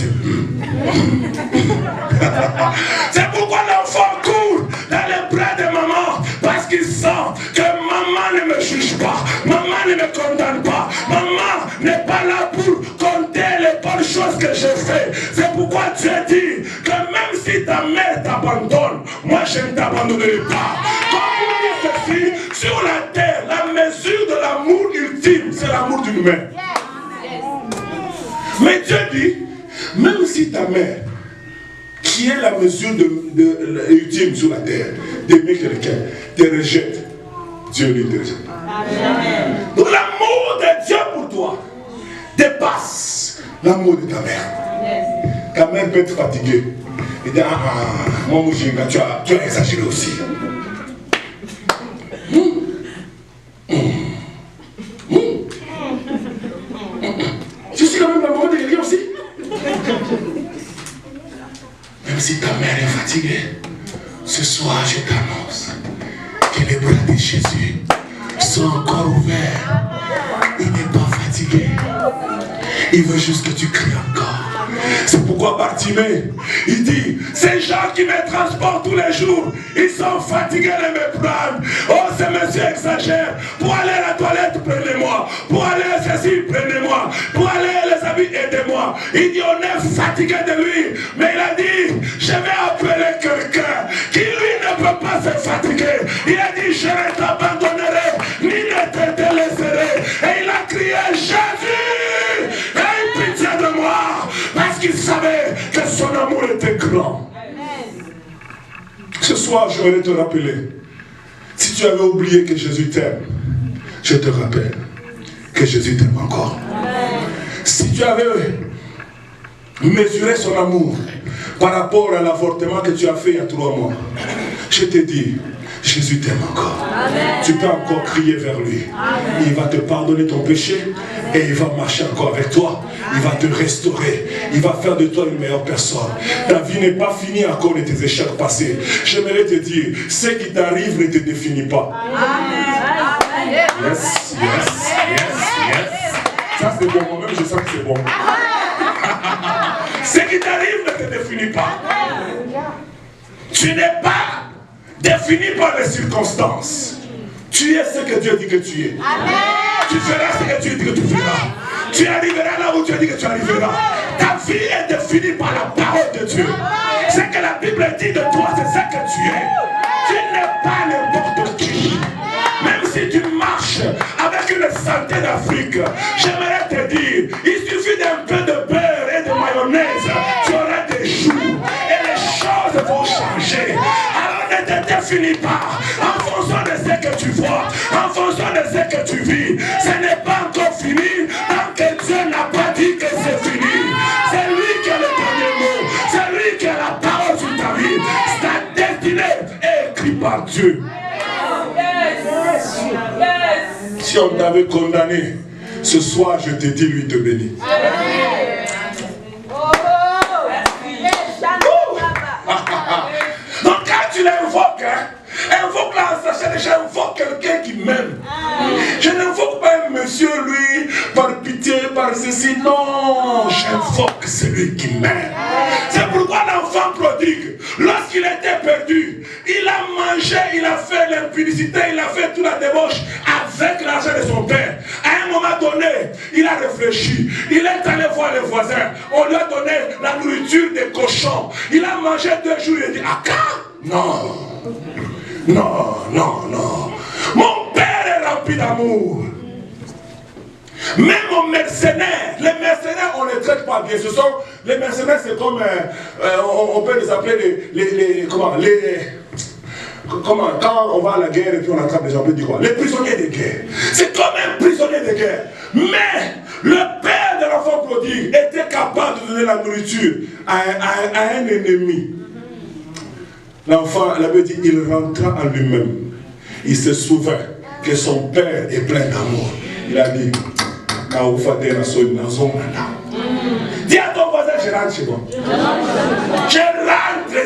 c'est pourquoi l'enfant court dans les bras de maman, parce qu'il sent que maman ne me juge pas, maman ne me condamne pas, maman n'est pas là pour compter les bonnes choses que j'ai fait. C'est pourquoi Dieu dit que même si ta mère t'abandonne, moi je ne t'abandonnerai pas. Comme on dit ceci, sur la terre, la mesure de l'amour ultime, c'est l'amour d'une mère. Mais Dieu dit, même si ta mère, qui est la mesure ultime sur la terre, d'aimer quelqu'un, te rejette, Dieu lui te rejette. Donc l'amour de Dieu pour toi dépasse l'amour de ta mère. Ta mère peut être fatiguée. Et dit, moi Moujinga, tu as exagéré aussi. Je suis quand même la maman de quelqu'un aussi. Même si ta mère est fatiguée, ce soir je t'annonce que les bras de Jésus sont encore ouverts. Il n'est pas fatigué. Il veut juste que tu cries encore. C'est pourquoi Bartimée, il dit, ces gens qui me transportent tous les jours, ils sont fatigués de me prendre. Oh, ce monsieur exagère. Pour aller à la toilette, prenez-moi. Pour aller à ceci, prenez-moi. Pour aller les amis, aidez-moi. Il dit, on est fatigué de lui. Mais il a dit, je vais appeler quelqu'un qui lui ne peut pas se fatiguer. Il a dit, je ne t'abandonnerai, ni ne te délaisserai. Et il a crié, Jésus, aie pitié de moi. Parce qu'il savait que son amour était grand. Ce soir, je voudrais te rappeler, si tu avais oublié que Jésus t'aime, je te rappelle que Jésus t'aime encore. Si tu avais mesuré son amour par rapport à l'avortement que tu as fait il y a 3 mois, je te dis, Jésus t'aime encore. Amen. Tu peux encore crier vers lui. Amen. Il va te pardonner ton péché et il va marcher encore avec toi. Il va te restaurer. Il va faire de toi une meilleure personne. Ta vie n'est pas finie à cause de tes échecs passés. J'aimerais te dire, ce qui t'arrive ne te définit pas. Amen. Yes, yes, yes, yes. Ça c'est bon, moi-même je sens que c'est bon. Ce qui t'arrive ne te définit pas. Tu n'es pas défini par les circonstances. Tu es ce que Dieu dit que tu es. Amen. Tu feras ce que Dieu dit que tu feras. Tu arriveras là où Dieu dit que tu arriveras. Ta vie est définie par la parole de Dieu. Ce que la Bible dit de toi, c'est ce que tu es. Tu n'es pas n'importe qui. santé d'Afrique, j'aimerais te dire, il suffit d'un peu de beurre et de mayonnaise, tu auras des jours et les choses vont changer. Alors ne te définis pas en fonction de ce que tu vois, en fonction de ce que tu vis. Ce n'est pas encore fini tant que Dieu n'a pas dit que c'est fini. C'est lui qui a le dernier mot, c'est lui qui a la parole sur ta vie. Ta destinée est écrite par Dieu. Si on t'avait condamné, ce soir je te dis, lui te bénit. Donc quand tu l'invoques, invoque la sachet, j'invoque quelqu'un qui m'aime. Je n'invoque pas un monsieur, lui, par pitié, par ceci. Non, j'invoque celui qui m'aime. C'est pourquoi l'enfant prodigue, lorsqu'il était perdu, il a mangé, il a fait l'impudicité, il a fait toute la débauche avec l'argent de son père. À un moment donné, il a réfléchi. Il est allé voir les voisins. On lui a donné la nourriture des cochons. Il a mangé 2 jours. Il a dit, ah, non. Non, non, non. Mon père est rempli d'amour. Même aux mercenaires, les mercenaires, on ne les traite pas bien. Ce sont, les mercenaires, c'est comme, on peut les appeler comment, quand on va à la guerre et puis on attrape les gens, on peut dire quoi? Les prisonniers de guerre. C'est comme un prisonnier de guerre. Mais le père de l'enfant prodigue était capable de donner la nourriture à un ennemi. L'enfant, la Bible dit, il rentra en lui-même. Il se souvint que son père est plein d'amour. Il a dit, dis à ton voisin, je rentre chez moi. Je rentre, je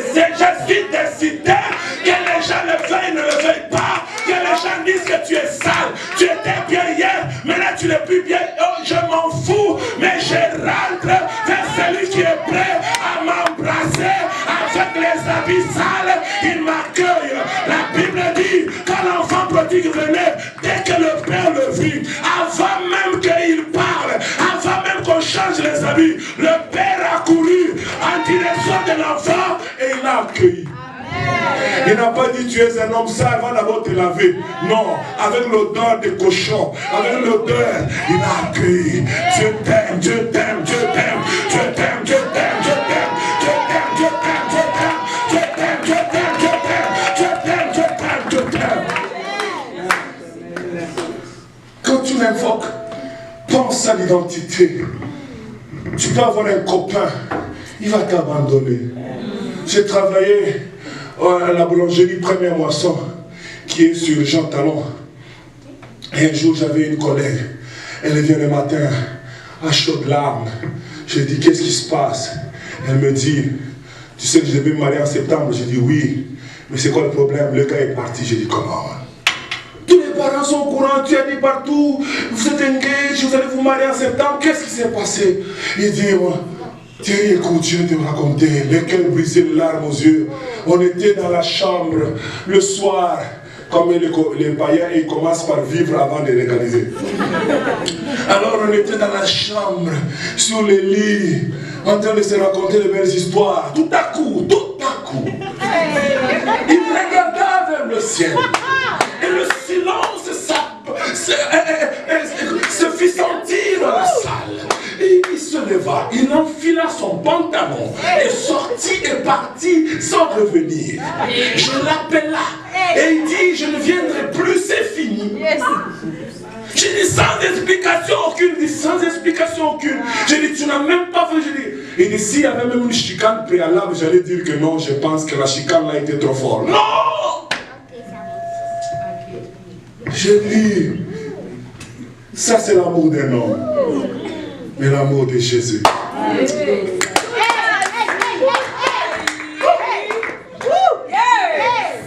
suis décidé que les gens le veuillent, ne le veuillent pas, que les gens disent que tu es sale, tu étais bien hier, maintenant tu n'es plus bien, oh, je m'en fous, mais je rentre vers celui qui est prêt à m'embrasser avec les habits sales, il m'accueille. La Bible dit, quand l'enfant prodigue venait, dès que le père le vit, avant même qu'il parle, avant même qu'on change les habits, le père a couru en direction de l'enfant et il l'a accueilli. Il n'a pas dit tu es un homme sale, va d'abord te laver. Non, avec l'odeur des cochons, avec l'odeur, il a accueilli. Dieu t'aime, Dieu t'aime, Dieu t'aime, Dieu t'aime, Dieu t'aime, Dieu t'aime, Dieu t'aime, Dieu t'aime, Dieu t'aime, Dieu t'aime, Dieu t'aime, Dieu t'aime, Dieu t'aime, Dieu t'aime. Quand tu l'invoques, pense à l'identité. Tu peux avoir un copain, il va t'abandonner. J'ai travaillé à la boulangerie Première Moisson, qui est sur Jean Talon. Et un jour, j'avais une collègue. Elle vient le matin, à chaudes larmes. Je lui dis, qu'est-ce qui se passe? Elle me dit, tu sais que je devais me marier en septembre. J'ai dit, oui. Mais c'est quoi le problème? Le gars est parti. J'ai dit, comment? Tous les parents sont au courant, tu as dit partout, vous êtes engagés, vous allez vous marier en septembre. Qu'est-ce qui s'est passé? Il dit, tiens, écoute, je vais te raconter, les cœurs brisés, les larmes aux yeux. On était dans la chambre le soir, comme les païens, ils commencent par vivre avant de légaliser. Alors on était dans la chambre, sur les lits, en train de se raconter de belles histoires. Tout à coup, il regarda vers le ciel. Et le silence se fit sentir dans la salle. Et il se leva, il enfila son pantalon, et sortit et partit sans revenir. Je l'appela et il dit, je ne viendrai plus, c'est fini. J'ai dit sans explication aucune. J'ai dit, tu n'as même pas fait. Il dit, s'il y avait même une chicane préalable, j'allais dire que non, je pense que la chicane là était trop forte. Non! J'ai dit, ça c'est l'amour d'un homme, mais l'amour de Jésus.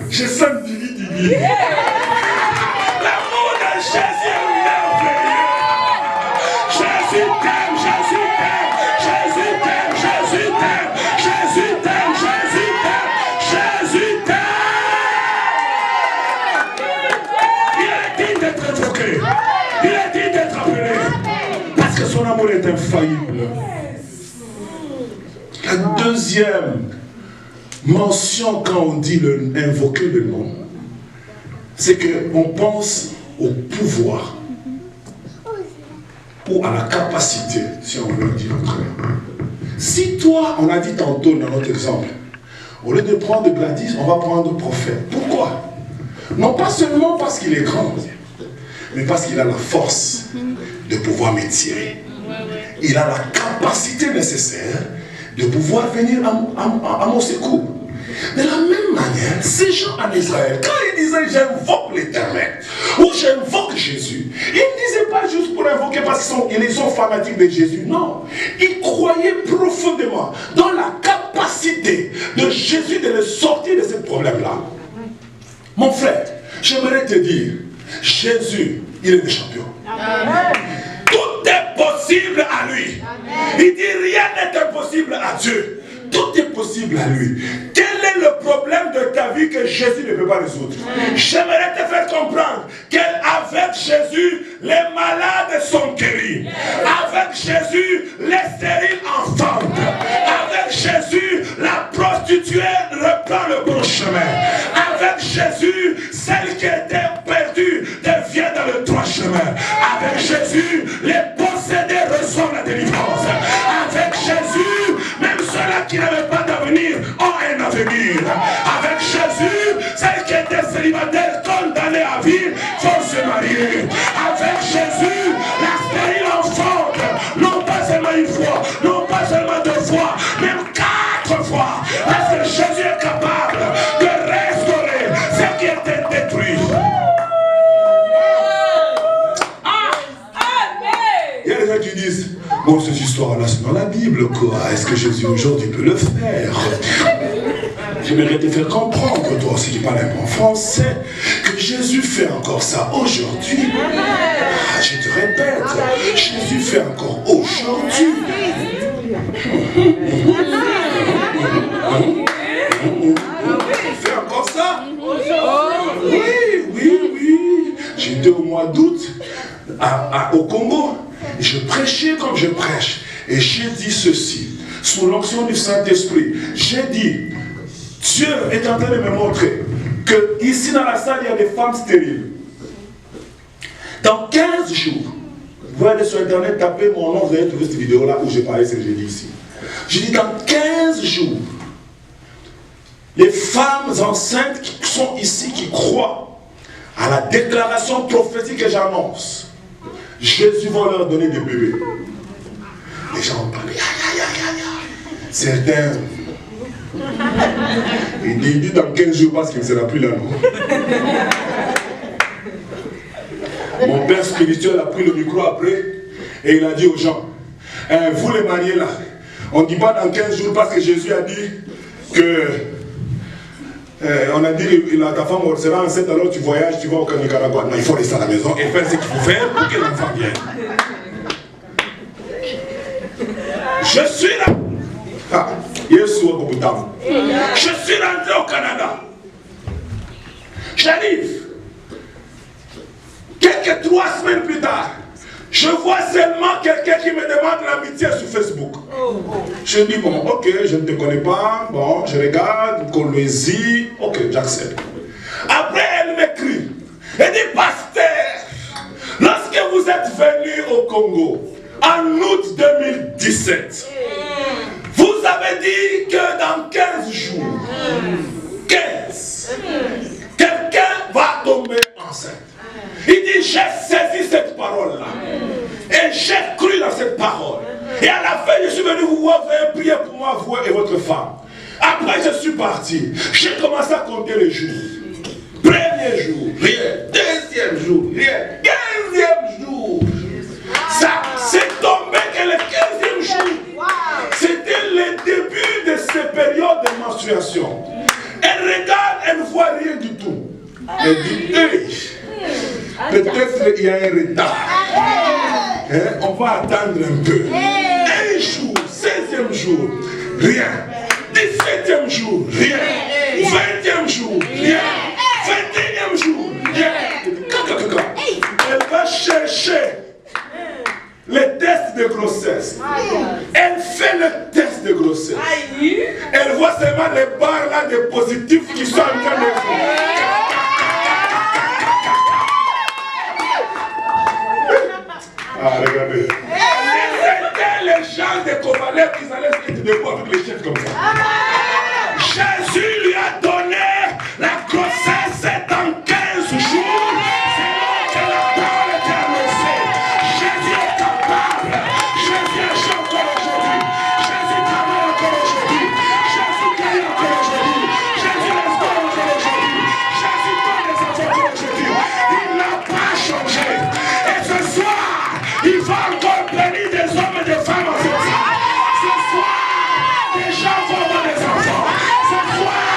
Je sens Dili. L'amour de Jésus est merveilleux. Jésus t'aime, Jésus t'aime, Jésus t'aime, Jésus t'aime, Jésus t'aime, Jésus t'aime, Jésus t'aime. Il est digne d'être invoqué. Il est digne d'être appelé. Parce que son amour est infaillible. La deuxième mention quand on dit invoquer le nom, c'est qu'on pense au pouvoir ou à la capacité, si on veut le dire autrement. Si toi, on a dit tantôt dans notre exemple, au lieu de prendre Gladys, on va prendre Prophète. Pourquoi? Non pas seulement parce qu'il est grand, mais parce qu'il a la force de pouvoir me tirer. Il a la capacité nécessaire de pouvoir venir à mon secours. De la même manière, ces gens en Israël, quand ils disaient j'invoque l'Éternel ou j'invoque Jésus, ils ne disaient pas juste pour invoquer parce qu'ils sont fanatiques de Jésus. Non, ils croyaient profondément dans la capacité de Jésus de les sortir de ce problème-là. Mon frère, j'aimerais te dire, Jésus, il est le champion. Amen. Tout est possible à lui. Amen. Il dit rien n'est impossible à Dieu. Tout est possible à lui. Quel est le problème de ta vie que Jésus ne peut pas résoudre? J'aimerais te faire comprendre qu'avec Jésus, les malades sont guéris. Avec Jésus, les stériles enfantent. Avec Jésus, la prostituée reprend le bon chemin. Avec Jésus, celle qui était perdue devient dans le droit chemin. Avec Jésus, les possédés reçoivent la délivrance. Avec Jésus, même ceux-là qui n'avaient pas d'avenir ont un avenir. Avec Jésus, celles qui étaient célibataires condamnées à vivre vont se marier. Avec Jésus, la stérile enfante, non pas seulement une fois, non pas seulement 2 fois, même 4 fois. Parce que Jésus est capable de restaurer ce qui était détruit. Il y a des gens qui disent, bon, cette histoire-là, c'est dans la Bible, quoi. Est-ce que Jésus aujourd'hui peut le faire? J'aimerais te faire comprendre, toi aussi qui parles un bon français, que Jésus fait encore ça aujourd'hui. Ah, je te répète, Jésus fait encore aujourd'hui. Il fait encore ça? Oui. J'étais au mois d'août au Congo. Je prêchais comme je prêche. Et j'ai dit ceci, sous l'onction du Saint-Esprit. J'ai dit, Dieu est en train de me montrer que ici dans la salle, il y a des femmes stériles. Dans 15 jours, vous allez sur Internet, taper mon nom, vous allez trouver cette vidéo-là où j'ai parlé de ce que j'ai dit ici. J'ai dit, dans 15 jours, les femmes enceintes qui sont ici, qui croient à la déclaration prophétique que j'annonce, Jésus va leur donner des bébés. Les gens ont parlé. Certains. Il dit dans 15 jours parce qu'il ne sera plus là, non? Mon père spirituel a pris le micro après et il a dit aux gens, vous les mariés là, on ne dit pas dans 15 jours parce que Jésus a dit que on a dit ta femme sera enceinte, alors tu voyages, tu vas au Nicaragua. Non, il faut rester à la maison et faire ce qu'il faut faire pour que l'enfant vienne. Je suis là. Je suis rentré au Canada. J'arrive. Quelques 3 semaines plus tard, je vois seulement quelqu'un qui me demande l'amitié sur Facebook. Je dis, bon, ok, je ne te connais pas, bon, je regarde, Colombie, ok, j'accepte. Après, elle m'écrit, elle dit, pasteur, lorsque vous êtes venu au Congo, en août 2017, vous avez dit que dans 15 jours, 15, quelqu'un va tomber enceinte. Il dit, j'ai saisi cette parole-là. Et j'ai cru dans cette parole. Et à la fin, je suis venu vous voir, vous avez prié pour moi, vous et votre femme. Après, je suis parti. J'ai commencé à compter les jours. Premier jour, rien. Deuxième jour, rien. 15e jour. Ça, c'est tombé que le 15e jour. C'était le début de ces périodes de menstruation. Elle regarde, elle ne voit rien du tout. Elle dit, hey, peut-être il y a un retard. On va attendre un peu. Un jour, 16e jour, rien. 17e jour, rien. 20e jour, rien. 21e jour, rien. Elle va chercher le test de grossesse. Elle fait le test de grossesse. Elle voit seulement les barres là de positifs qui sont en train de faire. Ah, regardez. allaient être debout avec les chefs comme ça. Jésus lui a donné la grossesse dans 15 jours. C'est là que la parole était annoncée. Jésus est capable. Jésus agit encore aujourd'hui. Jésus travaille encore aujourd'hui. Jésus guérit encore aujourd'hui. Jésus restaure encore aujourd'hui. Jésus donne les enfants encore aujourd'hui. Il n'a pas changé. Et ce soir, il va encore bénir des hommes et des femmes en ce soir. Ce soir, des gens vont avoir des enfants. Ce soir,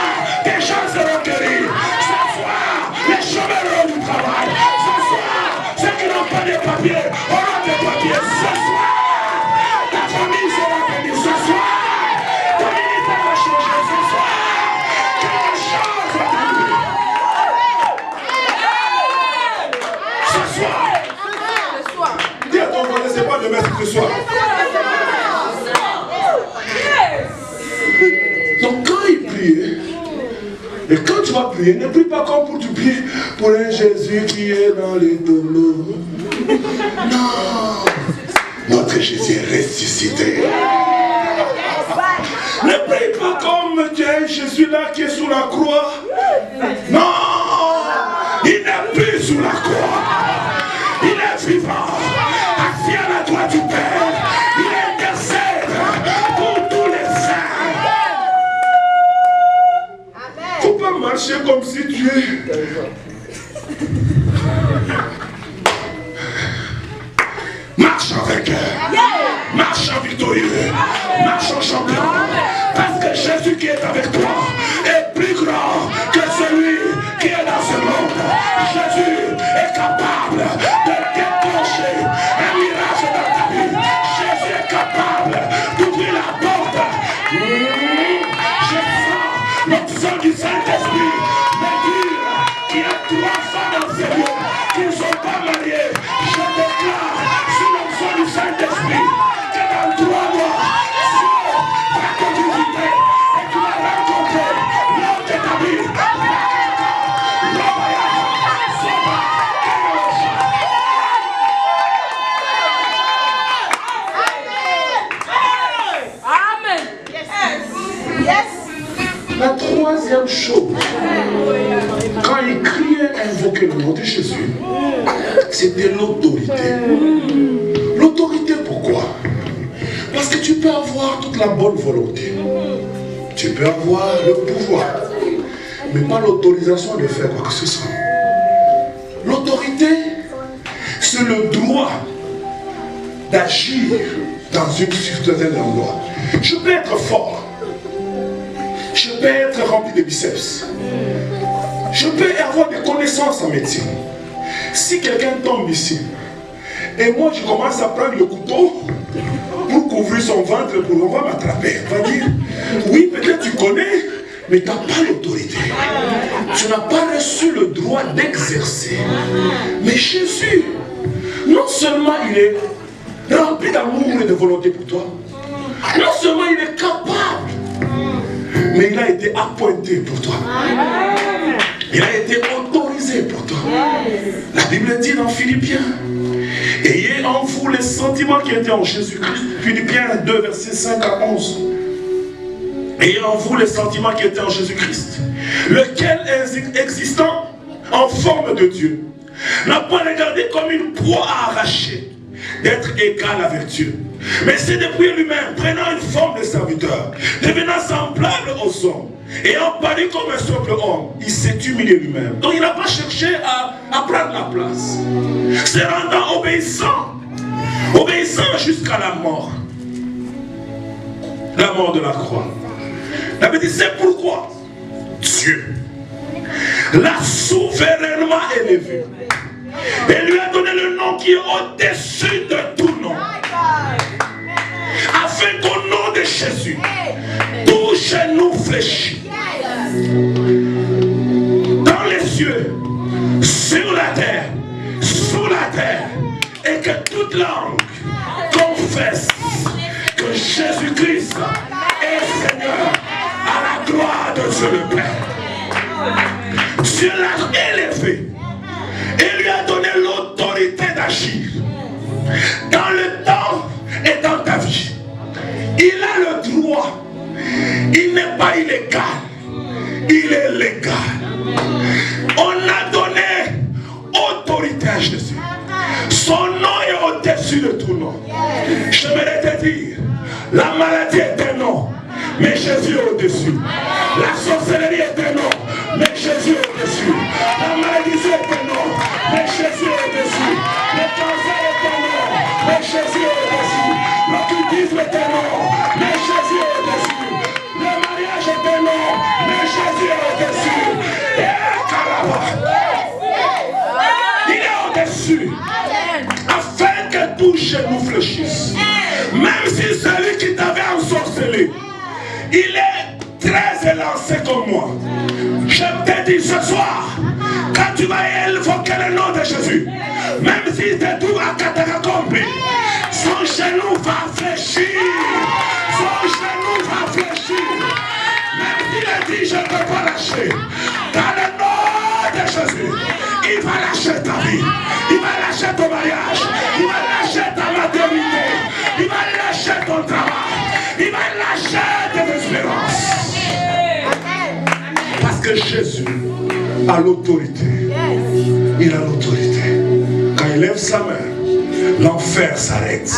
des gens seront guéris. Ce soir, les chômeurs auront du travail. Ce soir, ceux qui n'ont pas de papiers auront des papiers. Ce soir, ta famille sera bénie. Ce soir, ton ministère va changer. Ce soir, quelque chose va t'arriver. Ce soir, dis à ton voisin, c'est pas demain, c'est ce soir. Donc quand il priait, et quand tu vas prier, ne prie pas comme pour tu prier pour un Jésus qui est dans les tombeaux. Non, notre Jésus est ressuscité. Ne prie pas comme Dieu, Jésus là qui est sous la croix. Non, il n'est plus sous la croix. Il est vivant, assis à la droite du Père. Il intercède pour tous les saints. Faut pas marcher comme si tu es. Marche en vainqueur. Marche en victorieux. Marche en champion. Parce que Jésus qui est avec toi est plus grand que celui qui est dans ce monde. Jésus est capable de déclencher un miracle dans ta vie. Jésus est capable d'ouvrir la porte. Je sens l'onction du Saint-Esprit me dire qu'il y a 3 femmes dans ces lieux qui ne sont pas mariées. Je déclare sous l'onction du Saint-Esprit que dans 3 mois, Dieu va te visiter et tu vas rencontrer l'homme de ta vie. La 3e chose, quand il criait, invoquait le nom de Jésus, c'était l'autorité. L'autorité, pourquoi? Parce que tu peux avoir toute la bonne volonté. Tu peux avoir le pouvoir, mais pas l'autorisation de faire quoi que ce soit. L'autorité, c'est le droit d'agir dans une certaine endroit. Je peux être fort. Je peux être rempli de biceps. Je peux avoir des connaissances en médecine. Si quelqu'un tombe ici, et moi je commence à prendre le couteau pour couvrir son ventre, on va m'attraper. On va dire, oui, peut-être tu connais, mais tu n'as pas l'autorité. Tu n'as pas reçu le droit d'exercer. Mais Jésus, non seulement il est rempli d'amour et de volonté pour toi, non seulement il est capable, mais il a été appointé pour toi. Il a été autorisé pour toi. La Bible dit dans Philippiens, ayez en vous les sentiments qui étaient en Jésus-Christ. Philippiens 2, versets 5 à 11. Ayez en vous les sentiments qui étaient en Jésus-Christ, lequel est existant en forme de Dieu, n'a pas regardé comme une proie à arracher, d'être égal avec Dieu. Mais c'est depuis lui-même, prenant une forme de serviteur, devenant semblable aux hommes, et en paru comme un simple homme, il s'est humilié lui-même. Donc il n'a pas cherché à prendre la place. Se rendant obéissant, obéissant jusqu'à la mort de la croix. La Bible dit, c'est pourquoi Dieu l'a souverainement élevé et lui a donné le nom qui est au-dessus de tout nom, afin qu'au nom de Jésus, tout genou fléchit, dans les cieux, sur la terre, sous la terre, et que toute langue confesse que Jésus-Christ est Seigneur, à la gloire de Dieu le Père. Dieu l'a élevé et lui a donné l'autorité d'agir dans le temps et dans ta vie. Il a le droit. Il n'est pas illégal. Il est légal. On a donné autorité à Jésus. Son nom est au-dessus de tout nom. Je voudrais te dire, la maladie est un nom, mais Jésus est au-dessus. La sorcellerie est un nom, mais Jésus est au-dessus. La maladie est un nom, mais Jésus est au-dessus. Le cancer est un nom, mais Jésus est au-dessus. L'occultisme est un nom, mais Jésus est au-dessus. Le mariage est un nom, mais Jésus est au-dessus. Et Caraba, il est au-dessus. Afin que tout genou fléchisse. Même si celui qui t'avait ensorcelé, il est très élancé comme moi. Je te dis ce soir, quand tu vas invoquer le nom de Jésus, même s'il te trouve à Catacombe, son genou va fléchir. Son genou va fléchir. Même s'il a dit je ne peux pas lâcher, dans le nom de Jésus, il va lâcher ta vie. Il va lâcher ton mariage. Il va lâcher ta maternité. Il va lâcher ton travail. Il va lâcher tes espérances. Parce que Jésus a l'autorité. Il a l'autorité. Quand il lève sa main, l'enfer s'arrête.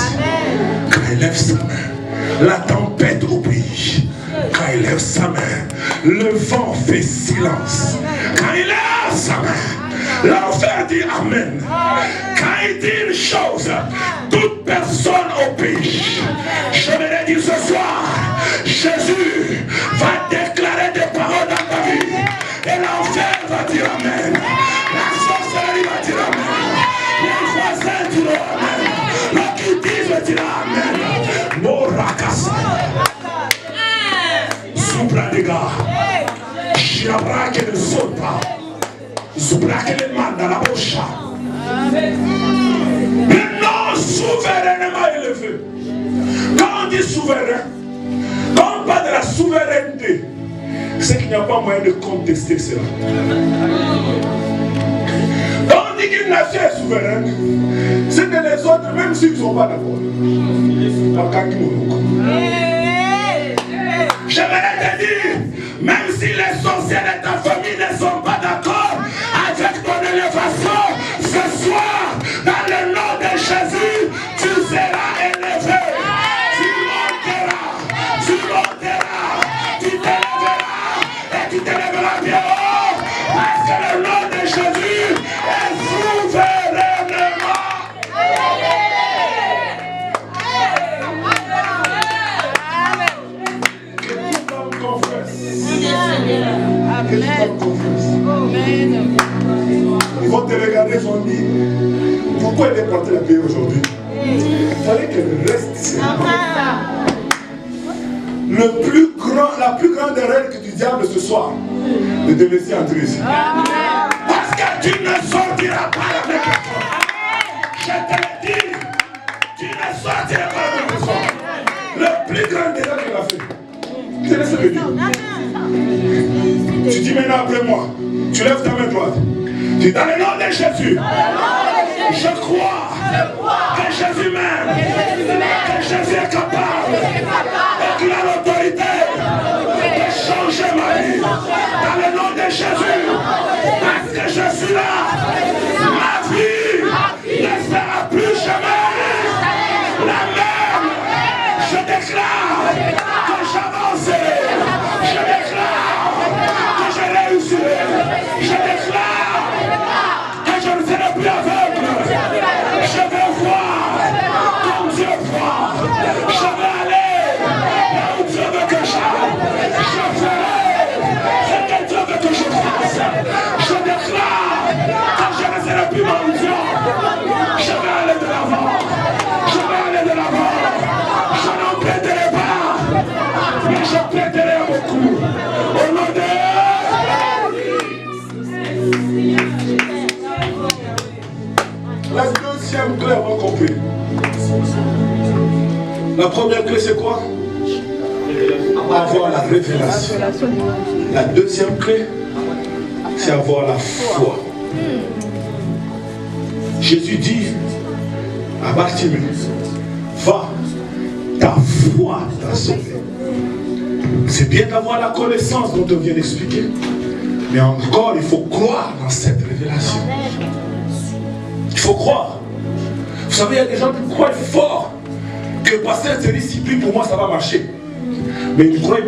Quand il lève sa main, la tempête oblige. Quand il lève sa main, le vent fait silence. Quand il lève sa main, l'enfer dit Amen. Quand il dit une chose, toute personne obéit. Je vais dire ce soir, Jésus va déclarer des paroles dans ta vie. Et l'enfer va dire Amen. La sorcellerie va dire Amen. Les voisins diront Amen. L'occultisme dira Amen. Morakasa. Soubra des gars. Chiabra qui ne saute pas. Soubra qui les mande dans la bouche. Le nom souverainement élevé. Quand on dit souverain, quand on parle de la souveraineté, c'est qu'il n'y a pas moyen de contester cela. Quand on dit qu'une nation est souveraine, c'est que les autres, même s'ils ne sont pas d'accord, je vais te dire, même si les sorciers de ta famille ne sont pas d'accord avec ton élévation, ce soir, dans le nom de Jésus, tu seras élevé. Tu monteras, tu t'élèveras et tu t'élèveras bien haut, parce que le nom de Jésus est souverainement. Que tout homme confesse. Que tout homme confesse. Ils vont te regarder, ils vont dire, pourquoi elle est partie la paix aujourd'hui? Il fallait qu'elle reste ici. La plus grande erreur que tu diable ce soir, de te laisser entrer ici. Parce que tu ne sortiras pas la même personne. Je te le dis, tu ne sortiras pas la même personne. Le plus grand erreur qu'il a fait, je te laisse le dire. Tu dis maintenant après moi, tu lèves ta main droite. Tu dis dans le nom de Jésus, je crois que Jésus m'aime, que Jésus est capable, et qu'il a l'autorité de changer ma vie. Dans le nom de Jésus, parce que je suis là, ma vie ne sera plus jamais la même. Je déclare que j'avancerai, je déclare que je réussirai, je déclare que je ne serai plus aveugle. Je vais voir comme Dieu voit. Je vais aller là où Dieu veut que j'aille. Je ferai ce que Dieu veut que je fasse. Je déclare que je ne serai plus mendiant. Je vais aller de l'avant. Je vais aller de l'avant. Je n'en prêterai pas, mais je prêterai beaucoup. Au nom de la deuxième clé, on va compris. La première clé, c'est quoi? Avoir la révélation. La deuxième clé, c'est avoir la foi. Jésus dit à Bartimée, va, ta foi t'a sauvé. C'est bien d'avoir la connaissance dont on vient d'expliquer. Mais encore, il faut croire dans cette révélation. Il faut croire. Vous savez, il y a des gens qui croient fort que passer un discipline, pour moi, ça va marcher. Mais ils croient